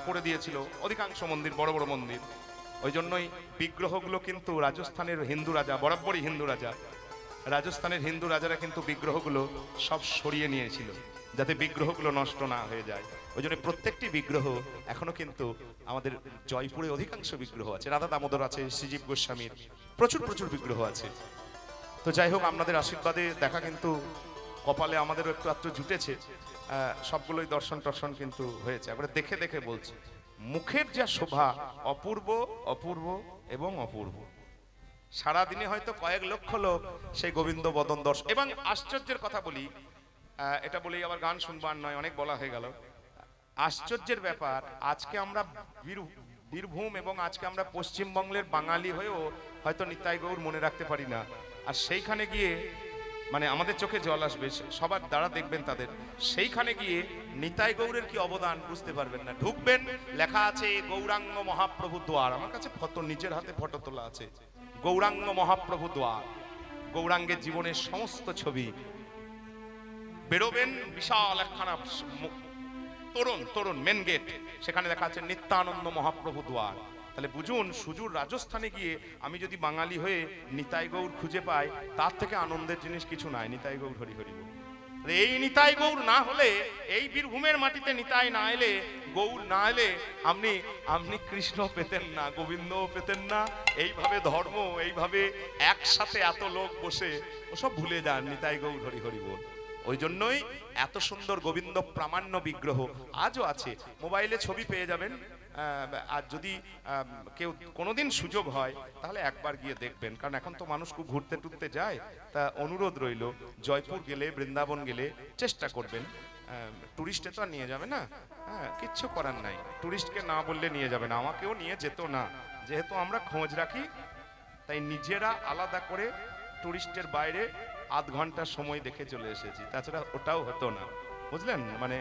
করে দিয়েছিল, অধিকাংশ মন্দির, বড় বড় মন্দির। ওই জন্যই বিগ্রহগুলো কিন্তু রাজস্থানের হিন্দু রাজা, বরাবরই হিন্দু রাজা, রাজস্থানের হিন্দু রাজারা কিন্তু বিগ্রহগুলো সব সরিয়ে নিয়েছিল, যাতে বিগ্রহগুলো নষ্ট না হয়ে যায়। ওই জন্য প্রত্যেকটি বিগ্রহ এখনো কিন্তু আমাদের জয়পুরে অধিকাংশ বিগ্রহ আছে। রাধা দামোদর আছে, শ্রীজীব গোস্বামীর প্রচুর প্রচুর বিগ্রহ আছে। তো যাই হোক, আপনাদের আশীর্বাদে দেখা কিন্তু কপালে আমাদেরও একটু আত্ম জুটেছে, সবগুলোই দর্শন টর্শন কিন্তু হয়েছে। একবারে দেখে দেখে বলছি, মুখের যা শোভা, অপূর্ব অপূর্ব এবং অপূর্ব। সারাদিনে হয়তো কয়েক লক্ষ লোক সেই গোবিন্দ বদন দর্শন। এবং আশ্চর্যের কথা বলি, এটা বলেই আবার গান শুনবার নয়, অনেক বলা হয়ে গেল। আশ্চর্যের ব্যাপার, আজকে আমরা বীরভূম এবং আজকে আমরা পশ্চিমবঙ্গের বাঙালি হয়েও হয়তো নিতাই গৌর মনে রাখতে পারি না। আর সেইখানে গিয়ে মানে আমাদের চোখে জল আসবে, সবার দ্বারা দেখবেন তাদের, সেইখানে গিয়ে নিতাই গৌরের কি অবদান বুঝতে পারবেন না। ঢুকবেন, লেখা আছে গৌরাঙ্গ মহাপ্রভু দ্বার। আমার কাছে ফটো, নিজের হাতে ফটো তোলা আছে, গৌরাঙ্গ মহাপ্রভু দ্বার, গৌরাঙ্গের জীবনের সমস্ত ছবি। বেরোবেন, বিশাল একখানা তরুণ মেন গেট, সেখানে লেখা আছে নিত্যানন্দ মহাপ্রভু দ্বার। তাহলে বুঝুন, সুজুর রাজস্থানে গিয়ে আমি যদি বাঙালি হয়ে নিতাই গৌর খুঁজে পাই, তার থেকে আনন্দের জিনিস কিছু নাই। নিতাই গৌর হরি হরি বল। এই নিতাই গৌর না হলে, এই বীরভূমের মাটিতে নিতাই না এলে, গৌর না এলে আপনি কৃষ্ণ পেতেন না, গোবিন্দও পেতেন না। এইভাবে ধর্ম, এইভাবে একসাথে এত লোক বসে ওসব ভুলে যান। নিতাই গৌর হরি হরি বল। ওই জন্যই এত সুন্দর গোবিন্দ প্রামাণ্য বিগ্রহ আজও আছে। মোবাইলে ছবি পেয়ে যাবেন। আর যদি কেউ কোনোদিন সুযোগ হয় তাহলে একবার গিয়ে দেখবেন, কারণ এখন তো মানুষ খুব ঘুরতে টুরতে যায়। তা অনুরোধ রইল, জয়পুর গেলে, বৃন্দাবন গেলে চেষ্টা করবেন। টুরিস্টে তো আর নিয়ে যাবে না, হ্যাঁ, কিচ্ছু করার নাই। টুরিস্টকে না বললে নিয়ে যাবে না, আমাকেও নিয়ে যেত না। যেহেতু আমরা খোঁজ রাখি, তাই নিজেরা আলাদা করে টুরিস্টের বাইরে আধ ঘন্টা সময় দেখে চলে এসেছি। তাছাড়া ওটাও হতো না, বুঝলেন? মানে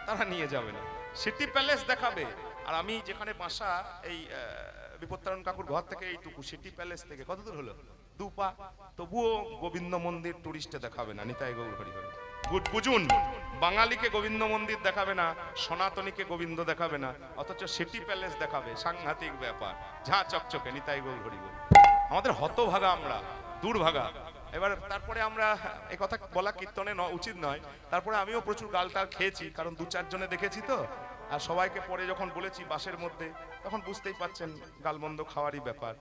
তারা নিয়ে যাবে না। সিটি প্যালেস দেখাবে, আর আমি যেখানে বাসা, এই বিপত্তারণ কাকুর ঘর থেকে এইটুকু, সিটি প্যালেস থেকে কত দূর হলো? 2 পা। তবুও গোবিন্দ মন্দির টুরিস্টে দেখাবে না। নিতাই গৌর হরি হরি। বুঝুন, বাঙালিকে গোবিন্দ মন্দির দেখাবে না, সনাতনীকে গোবিন্দ দেখাবে না, অথচ সিটি প্যালেস দেখাবে। সাংঘাতিক ব্যাপার, ঝাঁ চকচকে। নিতাই গৌর হরি হরি। আমাদের হতভাগা আমরা, দুর্ভাগা। এবার তারপরে আমরা এই কথা বলা কীর্তনে উচিত নয়, তারপরে আমিও প্রচুর গালটাল খেয়েছি, কারণ 2-4 জনে দেখেছি তো। আর সবাইকে পরে যখন বলেছি বাসের মধ্যে, তখন বুঝতেই পাচ্ছেন গালমন্দ খাওয়ারই ব্যাপার।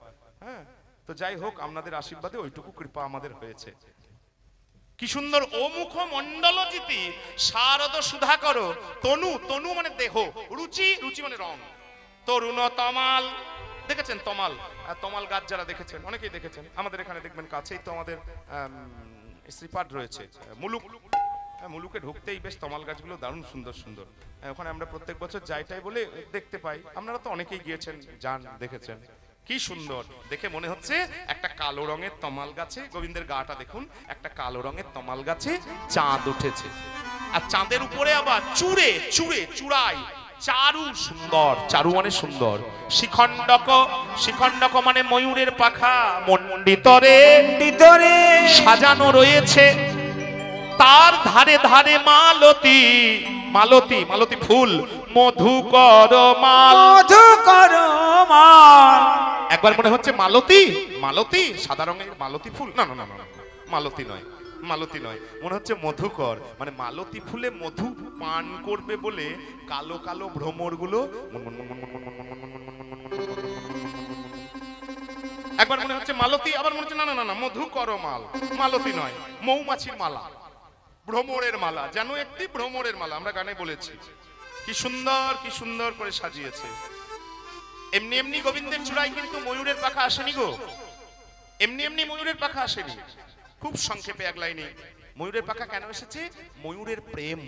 হ্যাঁ, তো যাই হোক, আপনাদের আশীর্বাদে ওইটুকু কৃপা আমাদের হয়েছে। কি সুন্দর! ও মুখ মণ্ডলজিতি শারদ সুধাকর তনু, তনু মানে দেহ, রুচি, রুচি মানে রং। তরুণ তমাল, দেখেছেন তমাল? তমাল গাছ যারা দেখেছেন, অনেকেই দেখেছেন। আমাদের এখানে দেখবেন কাছেই তো আমাদের শ্রীপাঠ রয়েছে, মুলুক। মুলুকে ঢুকতেই বেশ তমাল গাছগুলো দারুণ সুন্দর সুন্দর। ওখানে আমরা প্রত্যেক বছর যাইটাই বলে দেখতে পাই। আপনারা তো অনেকেই গিয়েছেন, যান, দেখেছেন। কি সুন্দর দেখে মনে হচ্ছে একটা কালো রঙের তমাল গাছে, গোবিন্দের গাটা দেখুন, একটা কালো রঙের তমাল গাছে চাঁদ উঠেছে, আর চাঁদের উপরে আবার চূড়ে চূড়ে চূড়াই চারু, সুন্দর। চারু মানে সুন্দর। শিখণ্ডক, শিখণ্ডক মানে ময়ূরের পাখা, মণ্ডিতরে সাজানো রয়েছে। তার ধারে ধারে মালতী, মালতী, মালতী ফুল, মধুকর মাল, মধুকর মাল। একবার মনে হচ্ছে মালতী, মালতী সাদা রঙের মালতী ফুল। না না না না, মালতী নয়, মালতী নয়, মনে হচ্ছে মধুকর। মানে মালতী ফুলে মধু পান করবে বলে কালো কালো ভ্রমর গুলো একবার মনে হচ্ছে মালতী, আবার মনে হচ্ছে না না না, মধুকর মাল। মালতী নয়, মৌমাছির মালা, ভ্রমরের মালা, যেন একটি ভ্রমরের মালা। আমরা গানে বলেছি কি সুন্দর, কি সুন্দর করে সাজিয়েছে। এমনি এমনি গোবিন্দের চূড়ায় কিন্তু ময়ূরের পাখা আসেনি গো, এমনি এমনি ময়ূরের পাখা আসেনি। খুব সংক্ষেপে এক লাইনে, ময়ূরের পাখা কেন এসেছে? ময়ূরের প্রেম,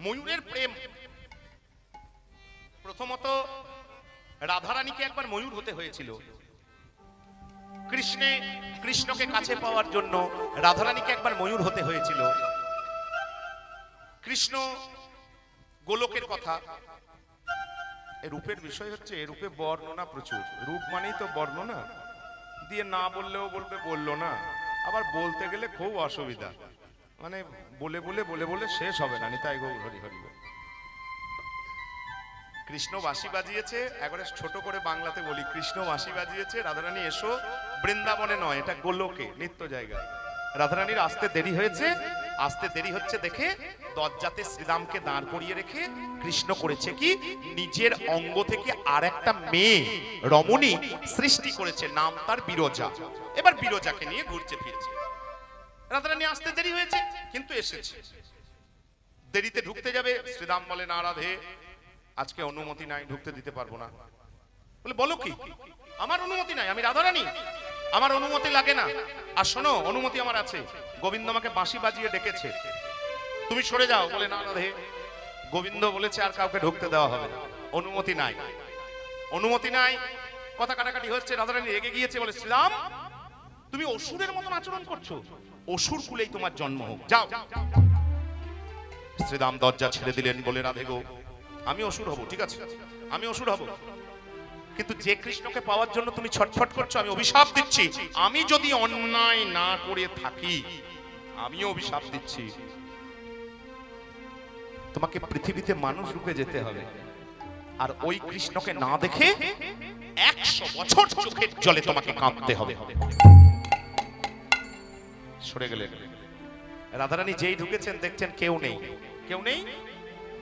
ময়ূরের প্রেম। প্রথমত রাধারানীকে একবার ময়ূর হতে হয়েছিল। কৃষ্ণকে কাছে পাওয়ার জন্য রাধারানীকে একবার ময়ূর হতে হয়েছিল। কৃষ্ণ গোলকের কথা, রূপের বিষয় হচ্ছে, এ রূপে বর্ণনা প্রচুর। রূপ মানেই তো বর্ণনা, দিয়ে না বললেও বলবে বললো না, আবার বলতে গেলে খুব অসুবিধা। মানে বলে বলে বলে বলে শেষ হবে না। নিতাই গৌর হরি হরি। কৃষ্ণ বাঁশি বাজিয়েছে, একবারে ছোট করে বাংলাতে বলি, কৃষ্ণ বাঁশি বাজিয়েছে, রাধারানী এসো। বৃন্দাবনে নয়, এটা গোলকে, নিত্য জায়গা। রাধারানীর আসতে দেরি হয়েছে, আসতে দেরি হচ্ছে দেখে দরজাতে শ্রীরামকে দাঁড় করিয়ে রেখে কৃষ্ণ করেছে কি, নিজের অঙ্গ থেকে আর একটা মেয়ে রমণী সৃষ্টি করেছে, নাম তার বিরজা। এবার বিরজাকে নিয়ে ঘুরছে ফিরছে। রাধারানী আসতে দেরি হয়েছে, কিন্তু এসেছে। দেরিতে ঢুকতে যাবে, শ্রীরাম বলে না রাধে, আজকে অনুমতি নাই, ঢুকতে দিতে পারবো না। বলে বলো কি? আমার অনুমতি নাই, আমি রাধারানী, আমার অনুমতি লাগে না। আর শোনো, অনুমতি আমার আছে, গোবিন্দ আমাকে বাঁশি বাজিয়ে ডেকেছে, তুমি সরে যাও। বলে না রাধে, গোবিন্দ বলেছে আর কাউকে ঢুকতে দেওয়া হবে না, অনুমতি নাই, অনুমতি নাই। কথা কাটাকাটি হচ্ছে, রাধারানী রেগে গিয়েছে, বলে শ্রীরাম তুমি অসুরের মতন আচরণ করছো, অসুর কুলেই তোমার জন্ম হোক, যাও। শ্রীরাম দরজা ছেড়ে দিলেন, বলে রাধে গো, আমি অসুর হব, ঠিক আছে, আমি অসুর হব, কিন্তু যে কৃষ্ণকে পাওয়ার জন্য তুমি ছটফট করছো, আমি অভিশাপ দিচ্ছি, আমি যদি অন্যায় না করে থাকি, আমিও অভিশাপ দিচ্ছি, তোমাকে পৃথিবীতে মানুষ রূপে যেতে হবে, আর ওই কৃষ্ণকে না দেখে 100 বছর চোখের জলে তোমাকে কাঁদতে হবে। সরে গেলেন। রাধারানী যেই ঢুকেছেন দেখছেন কেউ নেই, কেউ নেই।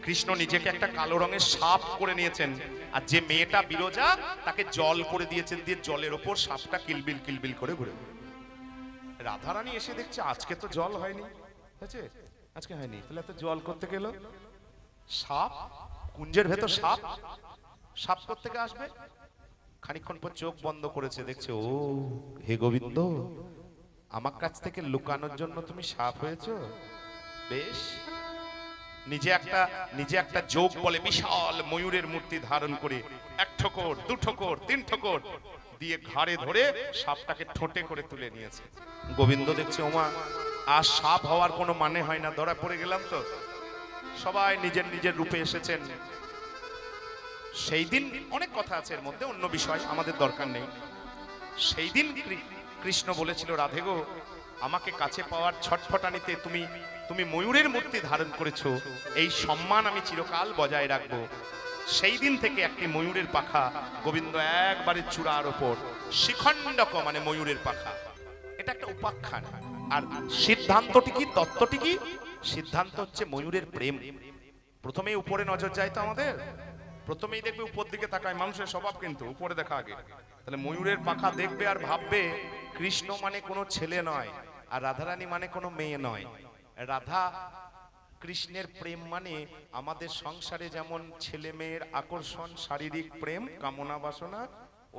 কৃষ্ণ নিজেকে একটা কালো রঙের সাপ করে নিয়েছেন, আর যে মেয়েটা বিরজা তাকে জল করে দিয়েছেন, দিয়ে জলের ওপর সাপটা কিলবিল কিলবিল করে ঘুরে। রাধারানী এসে দেখছে আজকে তো জল হয়নি, আছে আজকে হয়নি, তাহলে এত জল করতে গেল। সাপ, কুঞ্জের ভেতর সাপ, সাপ থেকে আসবে। খানিকক্ষণ পর চোখ বন্ধ করেছে, দেখছে ও হে গোবিন্দ, আমার কাছ থেকে লুকানোর জন্য তুমি সাপ হয়েছো, বেশ। নিজে একটা যোগ বলে বিশাল ময়ূরের মূর্তি ধারণ করে 1 ঠোকর 2 ঠোকর 3 ঠোকর দিয়ে ঘাড়ে ধরে সাপটাকে ঠোঁটে করে তুলে নিয়েছে। গোবিন্দ দেখছে ওমা আর সাপ হওয়ার কোনো মানে হয় না, ধরা পড়ে গেলাম তো। সবাই নিজের নিজের রূপে এসেছেন। সেই দিন অনেক কথা আছে, এর মধ্যে অন্য বিষয় আমাদের দরকার নেই। সেই দিন কৃষ্ণ বলেছিল, রাধে গো, আমাকে কাছে পাওয়ার ছটফটানিতে তুমি ময়ূরের মূর্তি ধারণ করেছো, এই সম্মান আমি চিরকাল বজায় রাখবো। সেই দিন থেকে একটি ময়ূরের পাখা গোবিন্দ একবারে চূড়ার ওপর, শিখণ্ডক মানে ময়ূরের পাখা, এটা একটা উপাখ্যান। আর সিদ্ধান্তটি কি, তত্ত্বটি কি? সিদ্ধান্ত হচ্ছে ময়ূরের প্রেম। প্রথমেই উপরে নজর যায় তো আমাদের, প্রথমেই দেখবে উপর দিকে তাকায়, মানুষের স্বভাব কিন্তু উপরে দেখা আগে। তাহলে ময়ূরের পাখা দেখবে আর ভাববে কৃষ্ণ মানে কোনো ছেলে নয়, আর রাধারানী মানে কোনো মেয়ে নয়। রাধা কৃষ্ণের প্রেম মানে আমাদের সংসারে যেমন ছেলে মেয়ের আকর্ষণ, শারীরিক প্রেম, কামনা বাসনা,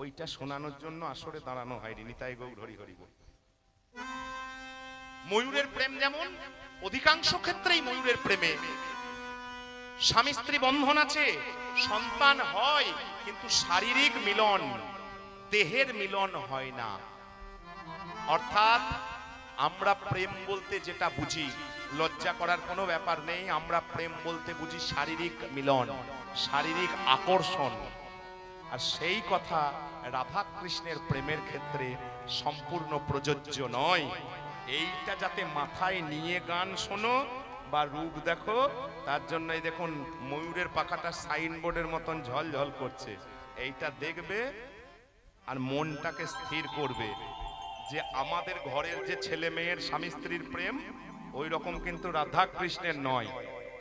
ওইটা শোনানোর জন্য আসরে দাঁড়ানো হয়নি। নিতাই গৌর হরি হরি বল। ময়ূরের প্রেম যেমন অধিকাংশ ক্ষেত্রেই ময়ূরের প্রেমে স্বামী স্ত্রী বন্ধন আছে, সন্তান হয়, কিন্তু শারীরিক মিলন, দেহের মিলন হয় না। অর্থাৎ আমরা প্রেম বলতে যেটা বুঝি, লজ্জা করার কোনো ব্যাপার নেই, আমরা প্রেম বলতে বুঝি শারীরিক মিলন, শারীরিক আকর্ষণ। আর সেই কথা রাধা কৃষ্ণের প্রেমের ক্ষেত্রে সম্পূর্ণ প্রযোজ্য নয়। এইটা যাতে মাথায় নিয়ে গান শোনো বা রূপ দেখো, তার জন্যই দেখুন ময়ূরের পাখাটা সাইনবোর্ডের মতন ঝলঝল করছে। এইটা দেখবে আর মনটাকে স্থির করবে যে আমাদের ঘরের যে ছেলে মেয়ের স্বামী স্ত্রীর প্রেম ওই রকম কিন্তু রাধা কৃষ্ণের নয়।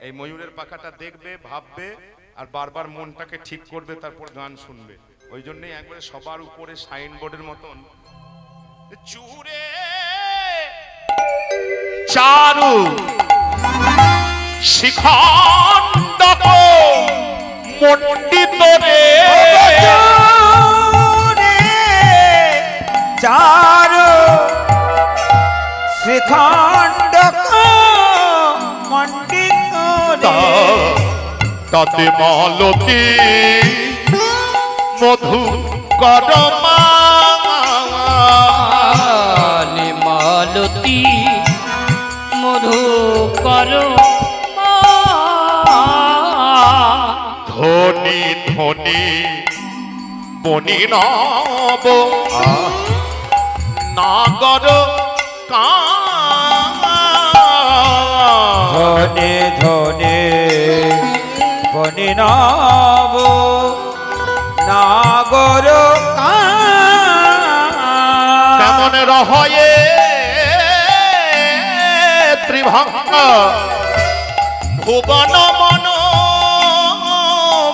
এই ময়ূরের পাখাটা দেখবে, ভাববে, আর বারবার মনটাকে ঠিক করবে, তারপর গান শুনবে। ওই জন্যই একবারে সবার উপরে সাইনবোর্ডের মতন চুরে চারু শিখণ্ডক মণ্ডিত রে, চারু শিখণ্ডক মণ্ডিত রে, তাতে মালতী মধু করমা, মালতী মধু করো ধনী ধনী বনি নব নাগর ধনে ধনে বনি নব নাগর কেমন রহয়ে ত্রিভঙ্গ ভুবন মন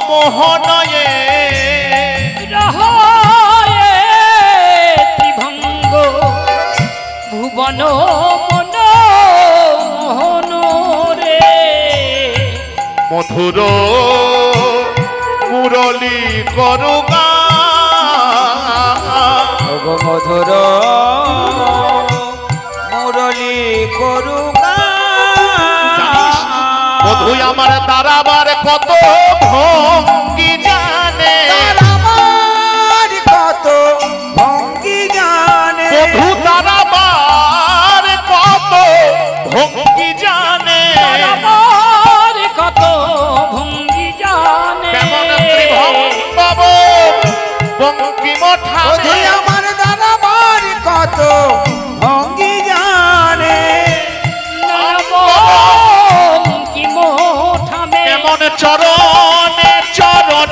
মোহনয়ে, রহয়ে ত্রিভঙ্গ ভুবন মন মোহন রে, মধুর মুরলী করুগা, মধুর মুরলী করুগা। মধু আমার দাঁড়াবার কত ভঙ্গি জানে, আমার কত ভঙ্গি জানে, মধু দাঁড়াবার কত ভঙ্গি জানে, আমার কত ভঙ্গি জানে, কেমন ত্রিভঙ্গ বঙ্কিম ঠানে, আমার দাঁড়াবার কত ভঙ্গি জানে, কি মোঠামে কেমন চরণে চরণ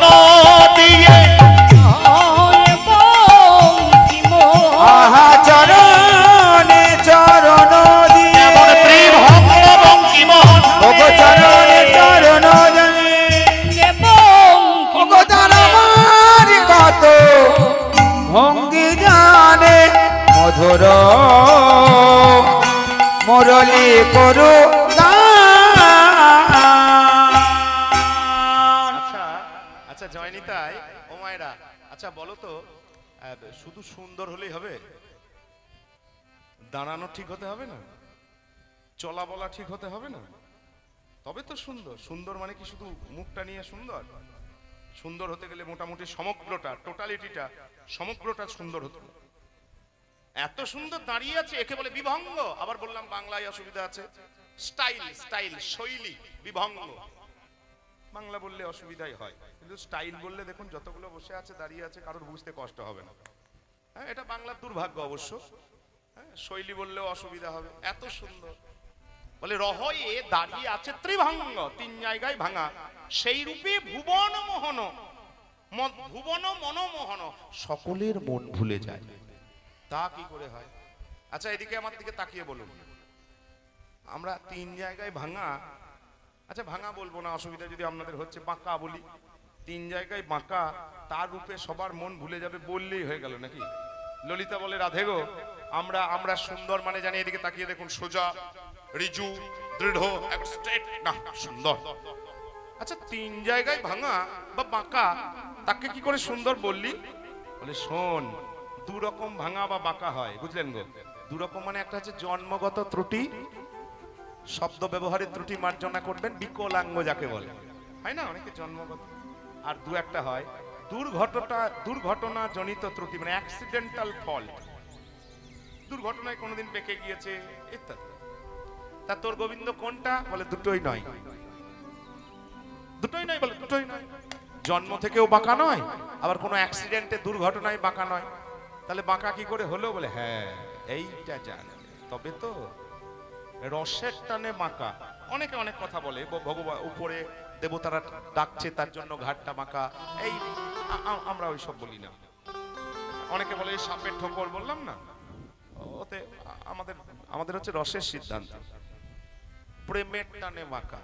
মুরলি করু আচ্ছা আচ্ছা জয়নিতাই ও মায়েরা, আচ্ছা বলো তো, শুধু সুন্দর হলেই হবে? দাঁড়ানো ঠিক হতে হবে না? চলা বলা ঠিক হতে হবে না? তবে তো সুন্দর। সুন্দর মানে কি শুধু মুখটা নিয়ে সুন্দর? সুন্দর হতে গেলে মোটামুটি সমগ্রটা, টোটালিটিটা, সমগ্রটা সুন্দর হতে হবে। এত সুন্দর দাঁড়িয়ে আছে, একে বলে বিভঙ্গ। আবার বললাম বাংলায় অসুবিধা আছে, স্টাইল, স্টাইল, শৈলী, বিভঙ্গ। বাংলা বললে অসুবিধাই হয়, কিন্তু স্টাইল বললে দেখুন যতগুলো বসে আছে, দাঁড়িয়ে আছে, কারোর বুঝতে কষ্ট হবে না। হ্যাঁ, এটা বাংলার দুর্ভাগ্য অবশ্য। হ্যাঁ, শৈলী বললেও অসুবিধা হবে। এত সুন্দর বলে রহয়ে দাঁড়িয়ে আছে ত্রিভঙ্গ, তিন জায়গায় ভাঙা, সেই রূপে ভুবন মোহন, ভুবন মনোমোহন, সকলের মন ভুলে যায়। তা কি করে হয়? আচ্ছা এদিকে আমার দিকে তাকিয়ে বলুন, আমরা তিন জায়গায় ভাঙা, আচ্ছা ভাঙা বলবো না, অসুবিধা যদি আপনাদের হচ্ছে, বাঁকা বলি। তিন জায়গায় বাঁকা, তার রূপে সবার মন ভুলে যাবে বললেই হয়ে গেল নাকি? ললিতা বলে রাধে গো, আমরা আমরা সুন্দর মানে জানি, এদিকে তাকিয়ে দেখুন, সোজা, রিজু, দৃঢ়, স্ট্রেট, না সুন্দর। আচ্ছা তিন জায়গায় ভাঙা বা বাঁকা, তাকে কি করে সুন্দর বললি? বলে শোন, দু রকম ভাঙা বা বাঁকা হয়, বুঝলেন গো? দু রকম মানে একটা হচ্ছে জন্মগত ত্রুটি, শব্দ ব্যবহারের ত্রুটি মার্জনা করবেন, বিকলাঙ্গ যাকে বলে, হয় না অনেকে জন্মগত। আর দু একটা হয় দুর্ঘটনা জনিত ত্রুটি, মানে অ্যাক্সিডেন্টাল ফল্ট। দুর্ঘটনায় কোনোদিন বেঁকে গিয়েছে ইত্যাদি। তা তোর গোবিন্দ কোনটা? বলে দুটোই নয়। দুটোই নয়, বলে দুটোই নয়। জন্ম থেকেও বাঁকা নয়, আবার কোনো অ্যাক্সিডেন্টে দুর্ঘটনায় বাঁকা নয়। তাহলে বাঁকা কি করে হলো? বলে হ্যাঁ এইটা জান, তবে তো রসের টানে বাঁকা। অনেকে অনেক কথা বলে, ভগবান উপরে দেবতারা ডাকছে তার জন্য ঘাটটা বাঁকা, এই আমরা ওইসব বলি না। অনেকে বলে এই সাপের ঠোকর, বললাম না, ওতে আমাদের হচ্ছে রসের সিদ্ধান্ত। প্রেমের টানে বাঁকা,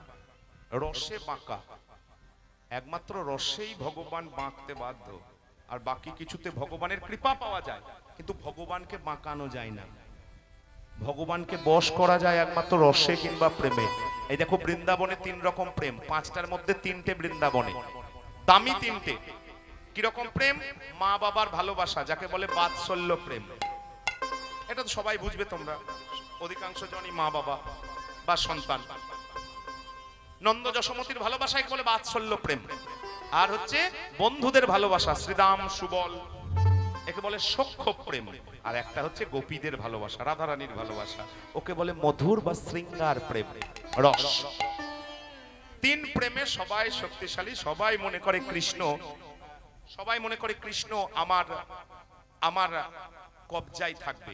রসে বাঁকা, একমাত্র রসেই ভগবান বাঁকতে বাধ্য, আর বাকি কিছুতে ভগবানের কৃপা পাওয়া যায়, কিন্তু ভগবানকে বাঁকানো যায় না। ভগবানকে বশ করা যায় একমাত্র রসে কিংবা প্রেমে। এই দেখো বৃন্দাবনে তিন রকম প্রেম, পাঁচটার মধ্যে তিনটে বৃন্দাবনে, দামি তিনটে। কিরকম প্রেম? মা বাবার ভালোবাসা, যাকে বলে বাৎসল্য প্রেম। এটা তো সবাই বুঝবে, তোমরা অধিকাংশ জনই মা বাবা বা সন্তান। নন্দ যশোমতির ভালোবাসাকে বলে বাৎসল্য প্রেম। আর হচ্ছে বন্ধুদের ভালোবাসা, শ্রীরাম সুবল, একে বলে সখ্য প্রেম। আর একটা হচ্ছে গোপীদের ভালোবাসা, রাধারানীর ভালোবাসা, ওকে বলে মধুর বা শৃঙ্গার প্রেম, রস। তিন প্রেমে সবাই শক্তিশালী, সবাই মনে করে কৃষ্ণ, সবাই মনে করে কৃষ্ণ আমার কবজায় থাকবে,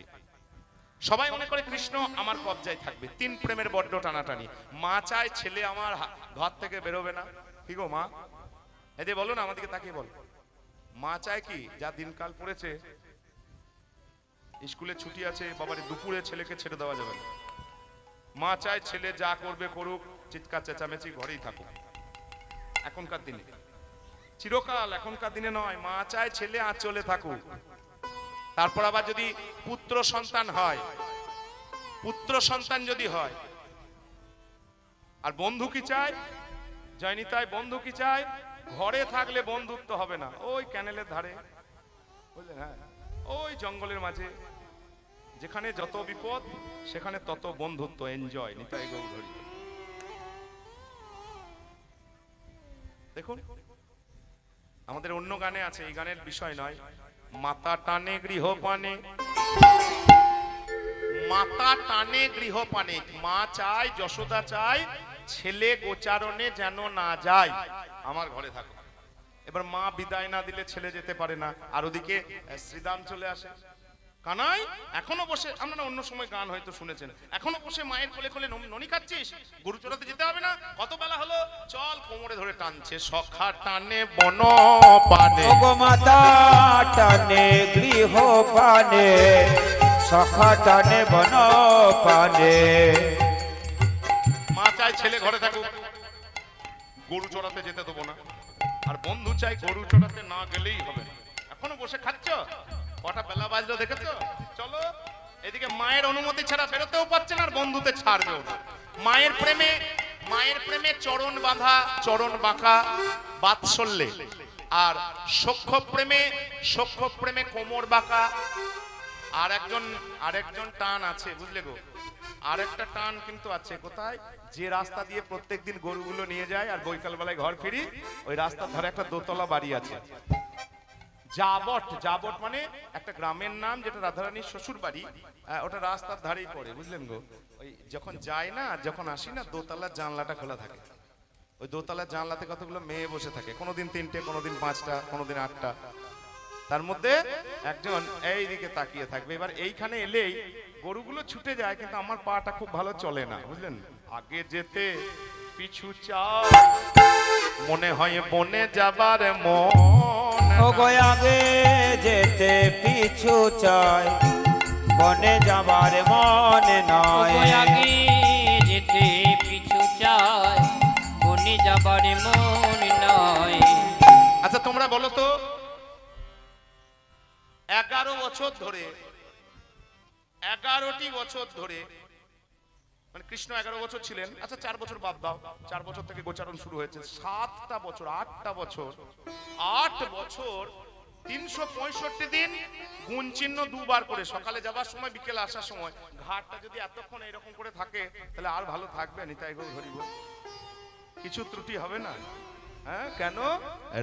সবাই মনে করে কৃষ্ণ আমার কবজায় থাকবে। তিন প্রেমের বড্ড টানাটানি। মা চায় ছেলে আমার ঘর থেকে বেরোবে না, কি গো মা? এই যে বলো না, আমাদেরকে তাকিয়ে বল। মা চায় কি, যা দিনকাল পড়েছে, স্কুলে ছুটি আছে, বাবারে দুপুরে ছেলেকে ছেড়ে দেওয়া যাবে না। মা চায় ছেলে যা করবে করুক, চিৎকার চেঁচামেচি, ঘরেই থাকুক। এখনকার দিনে, চিরকাল এখনকার দিনে নয়, মা চায় ছেলে আঁচলে থাকুক। তারপর আবার যদি পুত্র সন্তান হয়, পুত্র সন্তান যদি হয়, আর বন্ধু কি চায়? জয়নিতাই বন্ধু কি চায়? ঘরে থাকলে বন্ধুত্ব হবে না, ওই ক্যানেলের ধারে, বুঝলেন? হ্যাঁ, ওই জঙ্গলের মাঝে, যেখানে যত বিপদ সেখানে তত বন্ধুত্ব, এনজয়। নিতাই গৌরহরি। দেখুন আমাদের অন্য গানে আছে, এই গানের বিষয় নয়। মাতা টানে গৃহপানে, মাতা টানে গৃহপানে, মা চায়, যশোদা চায় ছেলে গোচারণে যেন না যায়, আমার ঘরে থাকো। এবার মা বিদায় না দিলে ছেলে যেতে পারে না। আর ওদিকে শ্রীদাম চলে আসে, কানাই এখনো বসে, আপনারা অন্য সময় গান হয়তো শুনেছেন, এখনো বসে মায়ের কোলে কোলে ননি খাচ্ছিস, গরু চড়াতে যেতে হবে না? কত বেলা হলো, চল। কোমরে ধরে টানছে, সখা টানে বন পানে, মাতা টানে গৃহ পানে, সখা টানে বন পানে। মা চায় ছেলে ঘরে থাকুক, গরু চড়াতে যেতে দেবো না। আর বন্ধু চাই গরু চড়াতে না গেলেই হবে। এখনো বসে খাচ্ছ, কটা বেলা বাজলো দেখেছো? চলো এদিকে মায়ের অনুমতি ছাড়া বেরোতেও পারছে না আর বন্ধুতে ছাড়বেও না। মায়ের প্রেমে চরণ বাঁধা, চরণ বাঁকা, বাৎসল্যে। আর সখ্য প্রেমে কোমর বাঁকা। আরেকজন টান আছে, বুঝলে গো? আরেকটা টান কিন্তু আছে। কোথায়? যে রাস্তা দিয়ে প্রত্যেকদিন গরুগুলো নিয়ে যায় আর বৈকাল বেলায় ঘর ফিরি, ওই রাস্তার ধারে একটা দোতলা বাড়ি আছে। জাবট মানে একটা গ্রামের নাম, যেটা রাধারানীর শ্বশুর বাড়ি। ওটা রাস্তার ধারেই পড়ে, বুঝলেন গো? ওই যখন যাই না, যখন আসি না, দোতলার জানলাটা খোলা থাকে। ওই দোতলার জানলাতে কতগুলো মেয়ে বসে থাকে, কোনোদিন 3টে, কোনোদিন 5টা, কোনোদিন 8টা। তার মধ্যে একজন এই দিকে তাকিয়ে থাকবে। এবার এইখানে এলেই গরুগুলো ছুটে যায়, কিন্তু আমার পাটা খুব ভালো চলে না, বুঝলেন? আগে যেতে পিছু চাই, মনে হয় বনে যাবার মন। ওগো আগে যেতে পিছু চাই, বনে যাবার মনে নয়। ওগো আগে যেতে পিছু চাই, বনে যাবার মন নয়। আচ্ছা তোমরা বলো তো, 11 বছর ধরে, 11টি বছর ধরে, মানে কৃষ্ণ 11 বছর ছিলেন। আচ্ছা 4 বছর বাদ দাও, 4 বছর থেকে গোচারণ শুরু হয়েছে। 7টা বছর, 8টা বছর, 8 বছর 365 দিন গুণ চিহ্ন দুবার করে, সকালে যাবার সময়, বিকেলে আসার সময়। ঘাটটা যদি এতক্ষণ এরকম করে থাকে তাহলে আর ভালো থাকবে। নিতাই গো হরিব, কিছু ত্রুটি হবে না? হ্যাঁ, কেন?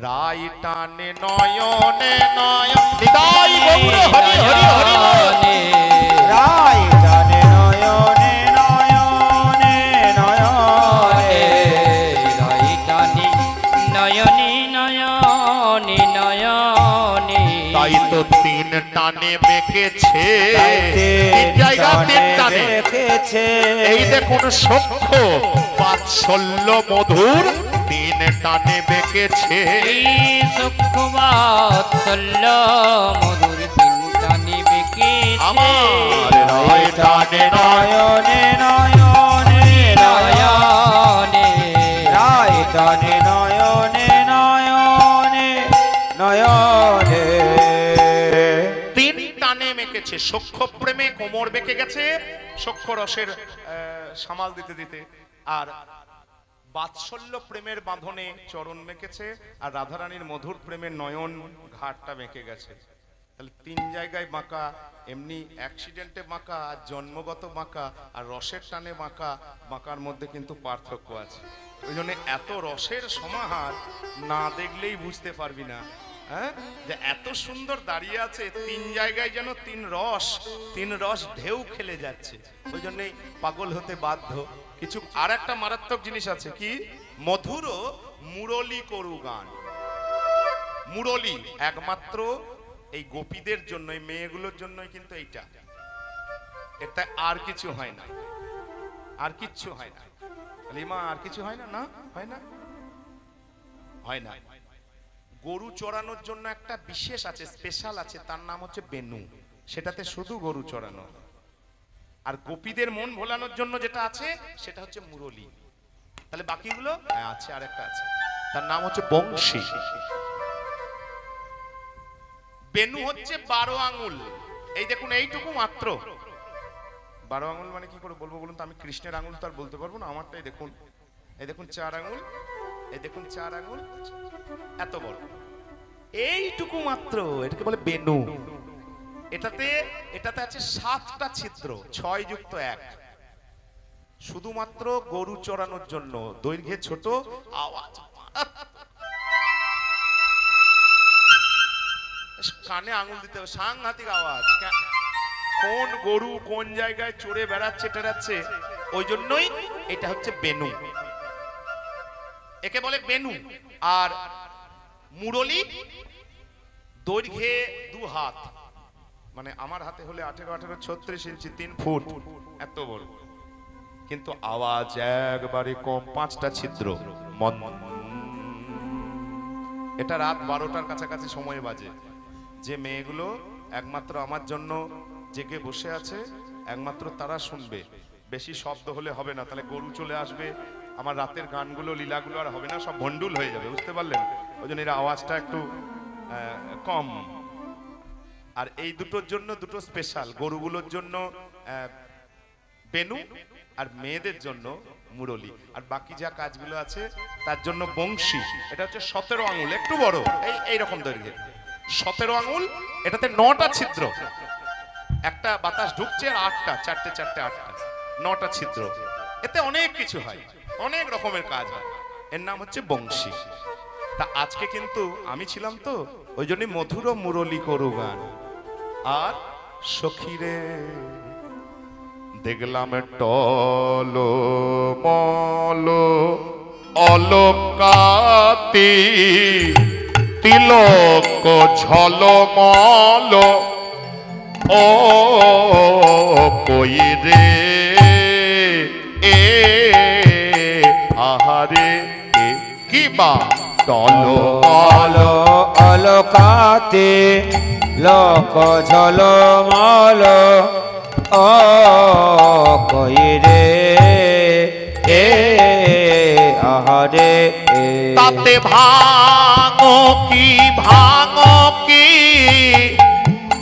রাই টানে নয়নে নয়ন, নিতাই গৌর হরি হরি হরি। রাই টানে নয়নে নয়নে নয়নে, রাই টানে নয়নে নয়নে নয়নে। তাই তো 3 টানে মেকেছে, তিন জায়গা 3 টানে রেখেছে। এই দেখুন সখ্য বাৎসল্য মধুর 3 টানে বেঁকেছে। এই সখ্য বাৎসল্য মধুর 3 টানে বেঁকেছে। আমার রায় টানে নয়নে নয়নে নয়নে, রাই টানে নয়নে নয়নে নয়নে। 3 টানে মেকেছে। সখ্য প্রেমে কোমর বেঁকে গেছে, সখ্য রসের সামাল দিতে দিতে। আর বাৎসল্য প্রেমের বাঁধনে চরণ মেকেছে, আর রাধারানীর মধুর প্রেমের নয়ন ঘাটটা বেঁকে গেছে। তাহলে 3 জায়গায় বাঁকা, এমনি অ্যাক্সিডেন্টে বাঁকা, আর জন্মগত বাঁকা, আর রসের টানে বাঁকা। বাঁকার মধ্যে কিন্তু পার্থক্য আছে। ওই জন্য এত রসের সমাহার না দেখলেই বুঝতে পারবি না, হ্যাঁ, যে এত সুন্দর দাঁড়িয়ে আছে। 3 জায়গায় যেন 3 রস ঢেউ খেলে যাচ্ছে। ওই জন্যই পাগল হতে বাধ্য। কিছু আর একটা মারাত্মক জিনিস আছে, কি? মধুর মুরলী করু গান। মুরলী একমাত্র এই গোপীদের জন্য, এই মেয়েগুলোর জন্যই কিন্তু এইটা। এটা আর কিছু হয় না, আর কিচ্ছু হয় না। লিমা আর কিছু হয় না? না, হয় না, হয় না। গরু চড়ানোর জন্য একটা বিশেষ আছে, স্পেশাল আছে, তার নাম হচ্ছে বেনু। সেটাতে শুধু গরু চড়ানো। আর গোপীদের মন ভোলানোর জন্য যেটা আছে সেটা হচ্ছে মুরলী। তাহলে বাকিগুলো আছে, আর একটা আছে, তার নাম হচ্ছে বংশী। বেনু হচ্ছে 12 আঙ্গুল। এই দেখুন, এইটুকু মাত্র। 12 আঙ্গুল মানে কি করে বলবো বলুন তো? আমি কৃষ্ণের আঙ্গুল তো আর বলতে পারবো না। আমারটাই দেখুন, এই দেখুন 4 আঙ্গুল, এই দেখুন 4 আঙ্গুল, এত বড়, এইটুকু মাত্র। এটাকে বলে বেনু। এটাতে আছে 7টা ছিদ্র, 6 যুক্ত 1, শুধুমাত্র গরু চড়ানোর জন্য। দৈর্ঘ্যে ছোট, আওয়াজ কানে আঙুল দিতে হবে, সাংঘাতিক আওয়াজ। কোন গরু কোন জায়গায় চড়ে বেড়াচ্ছে টেরাচ্ছে, ওই জন্যই এটা হচ্ছে বেনু। একে বলে বেনু। আর মুরলী দৈর্ঘ্যে 2 হাত, মানে আমার হাতে হলে 18, 18, 36 ইঞ্চি, 3 ফুট, এত বড়। কিন্তু আওয়াজ একবারে কম, 5টা ছিদ্র। এটা রাত 12টার কাছাকাছি সময় বাজে। যে মেয়েগুলো একমাত্র আমার জন্য জেগে বসে আছে, একমাত্র তারা শুনবে। বেশি শব্দ হলে হবে না, তাহলে গরু চলে আসবে, আমার রাতের গানগুলো লীলাগুলো আর হবে না, সব ভন্ডুল হয়ে যাবে, বুঝতে পারলেন? ওই জন্য এর আওয়াজটা একটু কম। আর এই দুটোর জন্য দুটো স্পেশাল, গরুগুলোর জন্য বেনু আর মেয়েদের জন্য মুরলি, আর বাকি যা কাজগুলো আছে তার জন্য বংশী। এটা হচ্ছে 17 আঙুল, একটু বড়, এই রকম দৈর্ঘ্যের 17 আঙুল। এটাতে 9টা ছিদ্র, একটা বাতাস ঢুকছে আর 8টা, চারটে 8টা, 9টা ছিদ্র। এতে অনেক কিছু হয়, অনেক রকমের কাজ হয়। এর নাম হচ্ছে বংশী। তা আজকে কিন্তু আমি ছিলাম তো, ওই জন্যই মধুর মুরলি করু গান। আর সখীরে দেখলাম টলো মলো অলকাতি তিলক ঝলমল ও কই রে এ আহারে কি বা টলো আলো অলকাতে লোক ঝলমল ও কই রে এ আহারে তাতে ভাঙো কি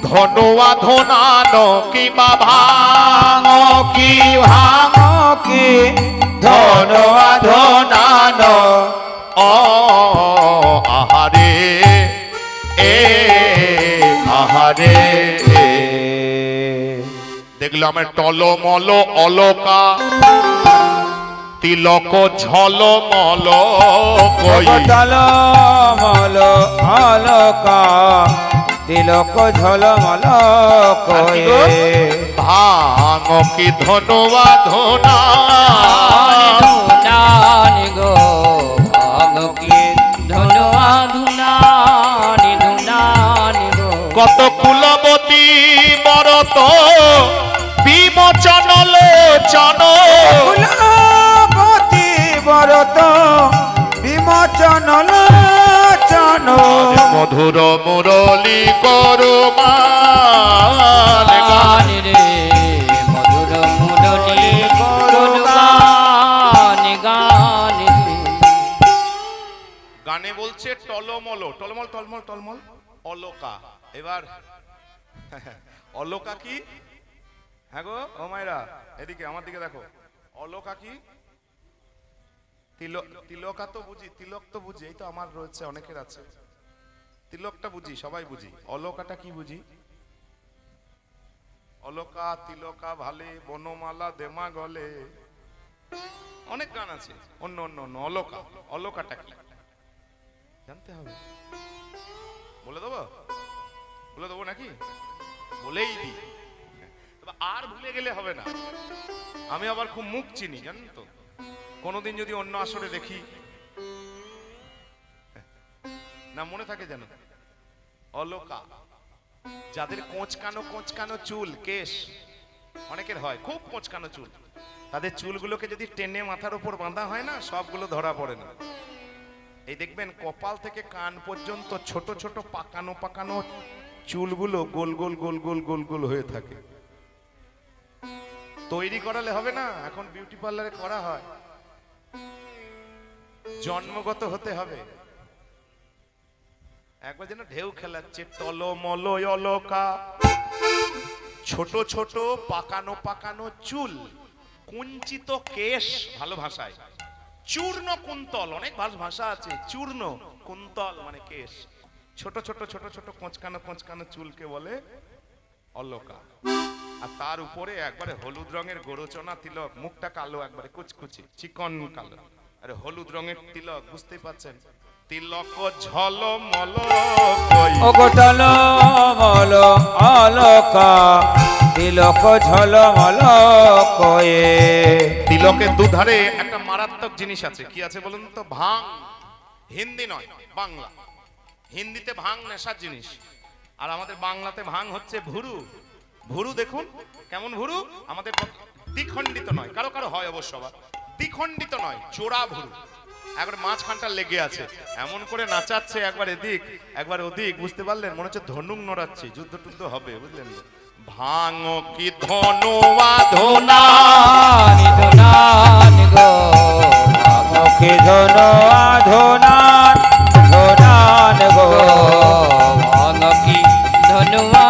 ধনোয়া ধনানো কি বা ভাঙো কি ধনোয়া ধনানো ও আহারে এ আহারে দেখলাম টলমল অলকা তিলক ঝলমল কই টলমল অলকা তিলক ঝলমল কই ভাঙ কি ধনোয়া ধনা ধুনানি গো ভাঙ কি ধনোয়া ধুনানি গো কত কুলবতী বরত বিমোচন লোচন কুলবতী বরত বিমোচন লোচন মধুর মুরলি করু গান রে মধুর মুরলি করু গান গানে বলছে টলমল টলমল টলমল টলমল অলকা। এবার অলকা কি? হ্যাঁ গো ও মায়েরা এদিকে আমার দিকে দেখো, অলকা কি? তিলকা তো বুঝি, তিলক তো বুঝি, এই তো আমার রয়েছে, অনেকের আছে। তিলকটা বুঝি, সবাই বুঝি। অলকাটা কি বুঝি? অলকা তিলকা ভালে বনমালা দেমা গলে, অনেক গান আছে অন্য অন্য অন্য। অলকা, অলকাটা কি জানতে হবে। বলে দেবো? বলে দেবো নাকি? বলেই দি, আর ভুলে গেলে হবে না। আমি আবার খুব মুখ চিনি জানেন তো, কোনোদিন যদি অন্য আসরে দেখি না মনে থাকে যেন। অলকা, যাদের কোঁচকানো চুল কেশ, অনেকের হয় খুব কোঁচকানো চুল, তাদের চুলগুলোকে যদি টেনে মাথার উপর বাঁধা হয় না, সবগুলো ধরা পড়ে না। এই দেখবেন কপাল থেকে কান পর্যন্ত ছোট ছোট পাকানো চুলগুলো গোল গোল গোল গোল গোল গোল হয়ে থাকে। তৈরি করালে হবে না, এখন বিউটি পার্লারে করা হয়। জন্মগত হতে হবে। একবার যেন ঢেউ খেলাচ্ছে টলমল অলকা, ছোট ছোট পাকানো চুল, কুঞ্চিত কেশ, ভালো ভাষায় চূর্ণ কুন্তল, অনেক ভাষা আছে। চূর্ণ কুন্তল মানে কেশ, ছোট ছোট কোঁচকানো চুলকে বলে অলকা। আর তার উপরে একবারে হলুদ রঙের গোরচনা তিলক, মুখটা কালো, একবারে কুচকুচি চিকন কালো, আরে হলুদ রঙের তিলক, বুঝতেই পাচ্ছেন। তিলক ঝলমল টলমল অলকা তিলক ঝলমল কয়ে। তিলকের দুধারে একটা মারাত্মক জিনিস আছে, কি আছে বলুন তো? ভাং। হিন্দি নয়, বাংলা। হিন্দিতে ভাং নেশার জিনিস, আর আমাদের বাংলাতে ভাং হচ্ছে ভুরু। ভুরু দেখুন কেমন ভুরু, আমাদের দ্বিখণ্ডিত নয়, কারো কারো হয় অবশ্য, দ্বিখণ্ডিত নয়, চোরা ভুরু, একবার মাঝখানটা লেগে আছে, এমন করে নাচাচ্ছে, একবার এদিক একবার ওদিক, বুঝতে পারলেন? মনে হচ্ছে ধনুক নড়াচ্ছে, যুদ্ধ টুদ্ধ হবে, বুঝলেন? ভাঙ কি ধনোয়া ধনানি ধনানি গো ভাঙ কি ধনোয়া ধনান গো ভাঙ কি ধনোয়া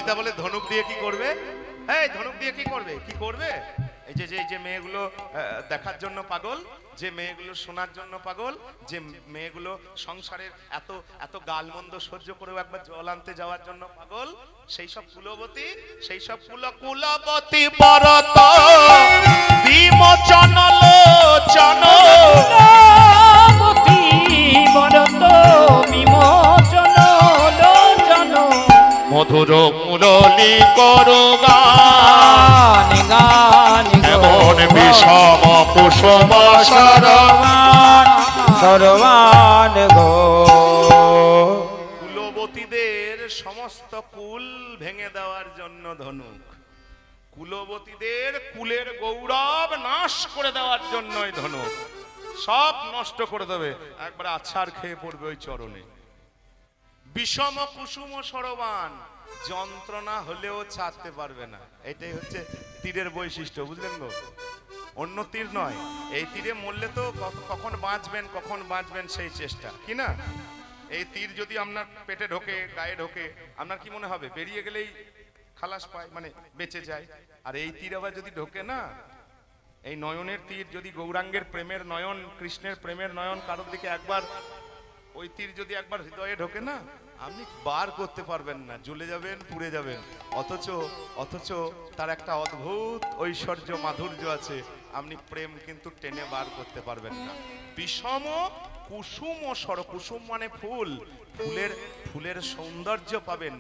ললিতা বলে ধনুক দিয়ে কি করবে? এই ধনুক দিয়ে কি করবে? কি করবে? এই যে মেয়েগুলো দেখার জন্য পাগল, যে মেয়েগুলো শোনার জন্য পাগল, যে মেয়েগুলো সংসারের এত এত গালমন্দ সহ্য করেও একবার জল আনতে যাওয়ার জন্য পাগল, সেই সব কুলবতী, সেই সব কুলবতী বরত বিমোচন লোচন, কুলবতী বরত বিমোচন লোচন, মধুর মুরলী করো গান গান এমন বিষম কুসুম সরবান সরবান গো। কুলবতীদের সমস্ত কুল ভেঙে দেওয়ার জন্য ধনুক, কুলবতীদের কুলের গৌরব নাশ করে দেওয়ার জন্যই ধনুক, সব নষ্ট করে দেবে, একবার আছাড় খেয়ে পড়বে ওই চরণে। বিষম কুসুম সরবান, যন্ত্রণা হলেও ছাড়তে পারবে না, এটাই হচ্ছে তীরের বৈশিষ্ট্য, বুঝলেন গো? অন্য তীর নয়, এই তীরে মরলে তো কখন বাঁচবেন সেই চেষ্টা, কি না? এই তীর যদি আপনার পেটে ঢোকে, গায়ে ঢোকে, আপনার কি মনে হবে? বেরিয়ে গেলেই খালাস পায়, মানে বেঁচে যায়। আর এই তীর আবার যদি ঢোকে না, এই নয়নের তীর যদি গৌরাঙ্গের প্রেমের নয়ন, কৃষ্ণের প্রেমের নয়ন কারোর দিকে একবার, ওই তীর যদি একবার হৃদয়ে ঢোকে না, আপনি বার করতে পারবেন না, জ্বলে যাবেন, পুড়ে যাবেন। অথচ তার একটা অদ্ভুত ঐশ্বর্য মাধুর্য আছে, আপনি প্রেম কিন্তু টেনে বার করতে পারবেন না। বিষম কুসুম কুসুম মানে ফুল, ফুলের সৌন্দর্য পাবেন,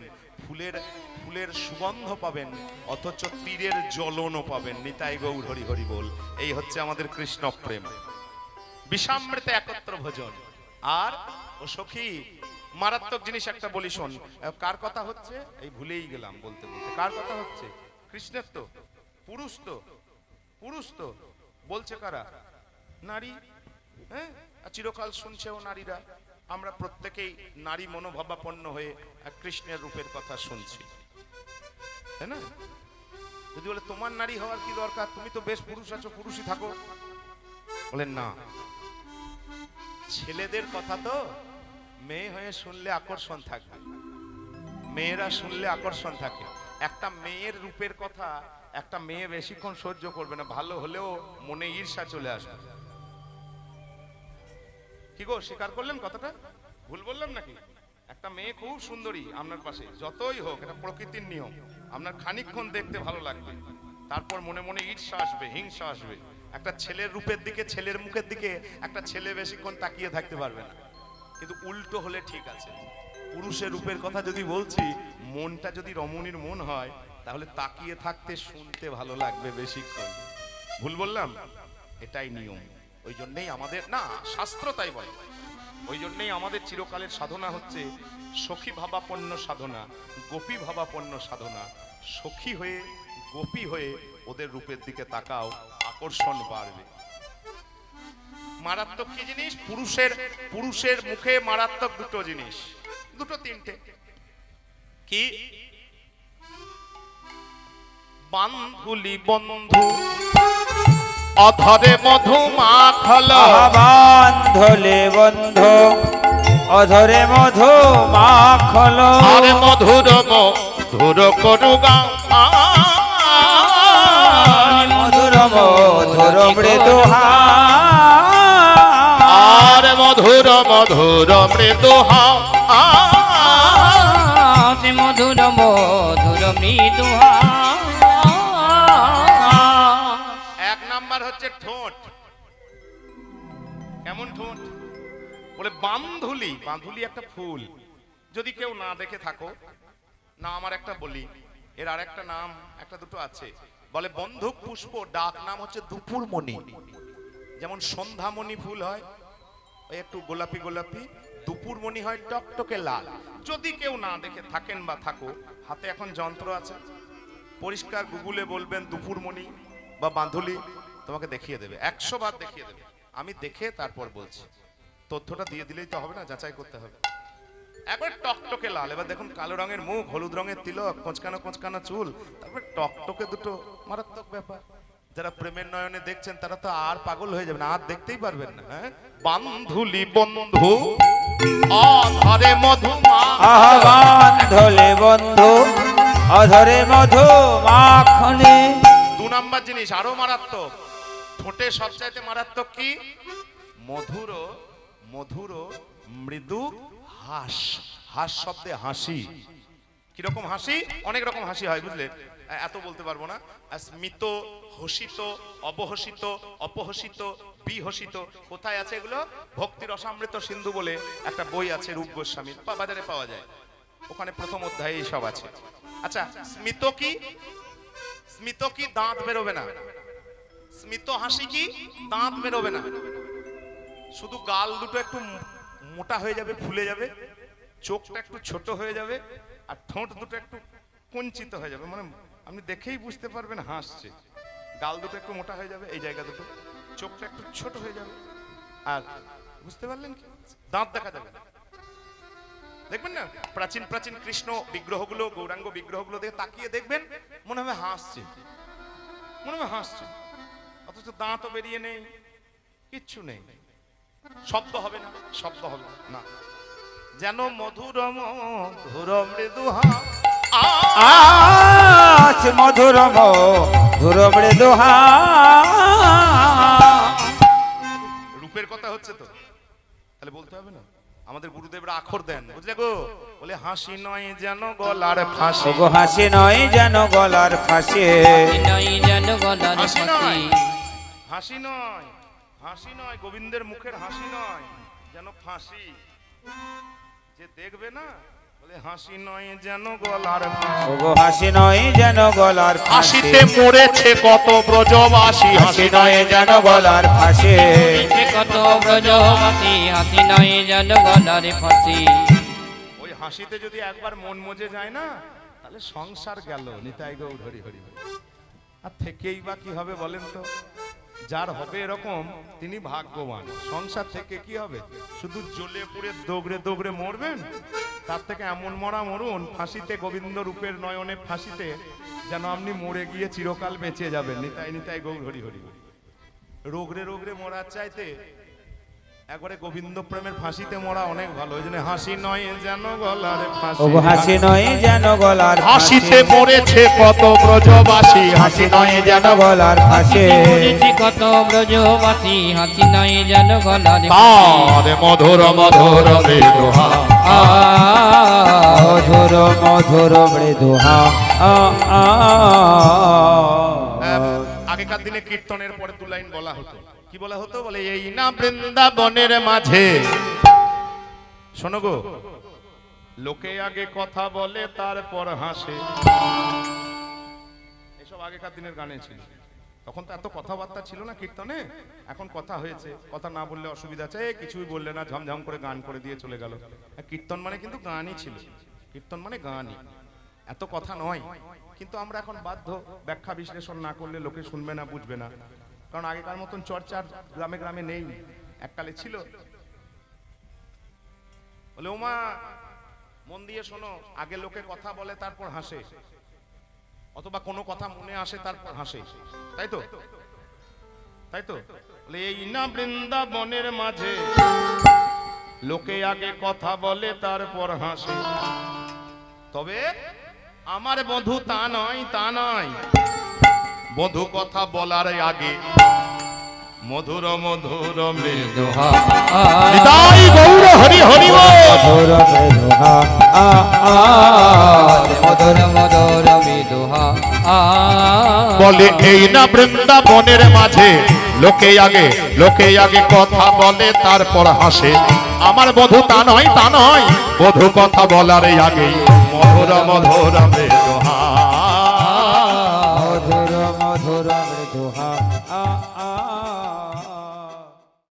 ফুলের সুগন্ধ পাবেন, অথচ তীরের জ্বলনও পাবেন। নিতাই গৌর হরি হরি বল। এই হচ্ছে আমাদের কৃষ্ণ প্রেম। বিষামৃতে একত্র ভোজন। আর ও সখী, মারাত্মক জিনিস একটা বলি শোন। কার কথা হচ্ছে? এই ভুলেই গেলাম বলতে বলতে। কার কথা হচ্ছে? কৃষ্ণের তো। পুরুষ তো বলছে কারা? নারী। হ্যাঁ, চিরকাল শুনছেও নারীরা। আমরা প্রত্যেকেই নারী মনোভাবাপন্ন হয়ে কৃষ্ণের রূপের কথা শুনছি, তাই না? যদি বলে তোমার নারী হওয়ার কি দরকার, তুমি তো বেশ পুরুষ আছো, পুরুষই থাকো, বলেন না। ছেলেদের কথা তো মেয়ে হয়ে শুনলে আকর্ষণ থাকবে, মেয়েরা শুনলে আকর্ষণ থাকে। একটা মেয়ের রূপের কথা একটা মেয়ে বেশিক্ষণ সহ্য করবে না, ভালো হলেও মনে ঈর্ষা চলে আসবে। কি গো, স্বীকার করলেন কথাটা? ভুল বললাম নাকি? একটা মেয়ে খুব সুন্দরী আপনার পাশে, যতই হোক, এটা প্রকৃতির নিয়ম, আপনার খানিকক্ষণ দেখতে ভালো লাগবে, তারপর মনে মনে ঈর্ষা আসবে, হিংসা আসবে। একটা ছেলের রূপের দিকে, ছেলের মুখের দিকে একটা ছেলে বেশিক্ষণ তাকিয়ে থাকতে পারবে না। কিন্তু উল্টো হলে ঠিক আছে। পুরুষের রূপের কথা যদি বলছি, মনটা যদি রমণীর মন হয়, তাহলে তাকিয়ে থাকতে, শুনতে ভালো লাগবে বেশিক্ষণ। ভুল বললাম? এটাই নিয়ম। ওই জন্যই আমাদের, না শাস্ত্র তাই বলে, ওই জন্যই আমাদের চিরকালের সাধনা হচ্ছে সখী ভাবাপন্ন সাধনা, গোপী ভাবাপন্ন সাধনা। সখী হয়ে, গোপী হয়ে ওদের রূপের দিকে তাকাও, আকর্ষণ বাড়বে। মারাত্মক কি জিনিস? পুরুষের মুখে মারাত্মক দুটো জিনিস, দুটো তিনটে। কি? বান্ধুলি বন্ধু অধরে মধু মাখল, বান্ধলে বন্ধু অধরে মধু মাখল, আরে মধুর মধুর করু গান, মধুর মধুর মৃদু আরে মধুর মধুর মৃদু মধুর মধুর মৃদু। এক নাম্বার হচ্ছে ঠোঁট। কেমন ঠোঁট? বলে বান্ধুলি। বান্ধুলি একটা ফুল, যদি কেউ না দেখে থাকো না, আমার একটা বলি, এর আর একটা নাম একটা দুটো আছে, বলে বন্ধুক পুষ্প, ডাক নাম হচ্ছে দুপুরমণি। যেমন সন্ধ্যামণি ফুল হয় ওই একটু গোলাপি গোলাপি, দুপুরমণি হয় টকটকে লাল। যদি কেউ না দেখে থাকেন বা থাকো, হাতে এখন যন্ত্র আছে, পরিষ্কার গুগলে বলবেন দুপুরমণি বা বাঁধুলি, তোমাকে দেখিয়ে দেবে, 100 বার দেখিয়ে দেবে। আমি দেখে তারপর বলছি, তথ্যটা দিয়ে দিলেই তো হবে না, যাচাই করতে হবে। একবার টকটকে লাল। এবার দেখুন, কালো রঙের মুখ, হলুদ রঙের তিলক, কোঁচকানো কোঁচকানো চুল, তারপর টকটকে দুটো, মারাত্মক ব্যাপার। যারা প্রেমের নয়নে দেখছেন তারা তো আর পাগল হয়ে যাবেন, আর দেখতেই পারবেন না। হ্যাঁ, বান্ধুলি বন্ধু অধরে মধু, বান্ধলে বন্ধু অধরে মধু মাখনে। 2 নাম্বার জিনিস আরো মারাত্মক, ঠোঁটে সবচাইতে মারাত্মক কি? মধুর মধুর মৃদু হাস। হাস শব্দে হাসি। কিরকম হাসি? অনেক রকম হাসি হয়, বুঝলে, এত বলতে পারবো না। স্মিত, হসিত, অবহসিত, অপহসিত, বিহসিত। কোথায় আছে এগুলো? ভক্তি রসামৃত সিন্ধু বলে একটা বই আছে রূপ গোস্বামীর, বাজারে পাওয়া যায়, ওখানে প্রথম অধ্যায়ে সব আছে। আচ্ছা, স্মিত কি? স্মিত কি? দাঁত বেরোবে না। স্মিত হাসি কি? দাঁত বেরোবে না, শুধু গাল দুটো একটু মোটা হয়ে যাবে, ফুলে যাবে, চোখটা একটু ছোট হয়ে যাবে, আর ঠোঁট দুটো একটু কুঞ্চিত হয়ে যাবে, মানে আপনি দেখেই বুঝতে পারবেন হাসছে। গাল দুটো একটু মোটা হয়ে যাবে, এই জায়গা দুটো, চোখটা একটু ছোট হয়ে যাবে, আর বুঝতে পারলেন কি? দাঁত দেখা যাবে না। দেখবেন না প্রাচীন প্রাচীন কৃষ্ণ বিগ্রহগুলো, গৌরাঙ্গ বিগ্রহগুলো দেখে তাকিয়ে দেখবেন, মনে হবে হাসছে, মনে হবে হাসছে, অথচ দাঁতও বেরিয়ে নেই, কিচ্ছু নেই, শব্দ হবে না, শব্দ হবে না, যেন মধুর মধুর মৃদু আজ মধুর মধুর মৃদু রূপের কথা হচ্ছে তো, তাহলে বলতে হবে না? আমাদের গুরুদেবরা আখর দেন, বুঝলে গো, বলে হাসি নয় যেন গলার ফাঁসি। গো হাসি নয় যেন গলার ফাঁসি, নয় যেন গলার হাসি ফাঁসি। নয়, হাসি নয়, হাসি নয়, গোবিন্দের মুখের হাসি নয়, যেন ফাঁসি। যে দেখবে না বলে হাসি নয় যেন গলার ফাঁসি। গো হাসি নয় যেন গলার ফাঁসি, হাসিতে মরেছে কত ব্রজবাসী, হাসি নয় যেন গলার ফাঁসি। কত ব্রজবাসী, হাসি নয় যেন গলার ফাঁসি। ওই হাসিতে যদি একবার মন মজে যায় না, তাহলে সংসার গেল, নিতাই গৌর হরি হরি। আর থেকেই বা কি হবে বলেন তো? যার হবে এরকম তিনি ভাগ্যবান। সংসার থেকে কি হবে? শুধু জ্বলে পুড়ে দৌড়ে দৌড়ে মরবেন, তার থেকে এমন মরা মরুন ফাঁসিতে, গোবিন্দ রূপের নয়নে ফাঁসিতে, যেন আপনি মরে গিয়ে চিরকাল বেঁচে যাবেন। নিতাই নিতাই গৌর হরি হরি। রোগরে রোগরে মরার চাইতে একবারে গোবিন্দ প্রেমের ফাঁসিতে মরা অনেক ভালো। ওই জন্য হাসি নয় যেন গলার ফাঁসি। গো হাসি নয় যেন গলার ফাঁসি, হাসিতে মরেছে কত ব্রজবাসী, হাসি নয় যেন গলার ফাঁসি। মরেছে কত ব্রজবাসী, হাসি নয় যেন গলার তার মধুর মধুর মৃদু মধুর মধুর মৃদু আগেকার দিনে কীর্তনের পরে 2 লাইন বলা হতো। কি বলা হতো? বলে এই না বৃন্দাবনের মাঝে, শোনো গো, লোকে আগে কথা বলে তারপর হাসে। এসব আগেকার দিনের গানে ছিল। তখন তো এত কথাবার্তা ছিল না কীর্তনে, এখন কথা হয়েছে, কথা না বললে অসুবিধা আছে, কিছুই বললে না, ঝমঝম করে গান করে দিয়ে চলে গেল। কীর্তন মানে কিন্তু গানই ছিল, কীর্তন মানে গানই, এত কথা নয়। কিন্তু আমরা এখন বাধ্য, ব্যাখ্যা বিশ্লেষণ না করলে লোকে শুনবে না, বুঝবে না। কারণ আগেকার মতন চর্চার গ্রামে গ্রামে নেই, এককালে ছিল। বলে ওমা মন দিয়ে শোনো, আগে লোকে কথা বলে তারপর হাসে, অথবা কোনো কথা মনে আসে তারপর হাসে, তাই তো? তাই তো? বলে এই না বৃন্দাবনের মাঝে, লোকে আগে কথা বলে তারপর হাসে, তবে আমার বধূ তা নয়, তা নয়। বধূ কথা বলার আগে মধুর মধুর মৃদু নিতাই গৌর হরি হরি মধুর মৃদু মধুর মধুর মৃদু বলে এই না বৃন্দাবনের মাঝে, লোকে আগে কথা বলে তারপর হাসে, আমার বধূ তা নয়, তা নয়। বধূ কথা বলার আগে মধুর মধুর মৃদু মধুর মধুর মৃদু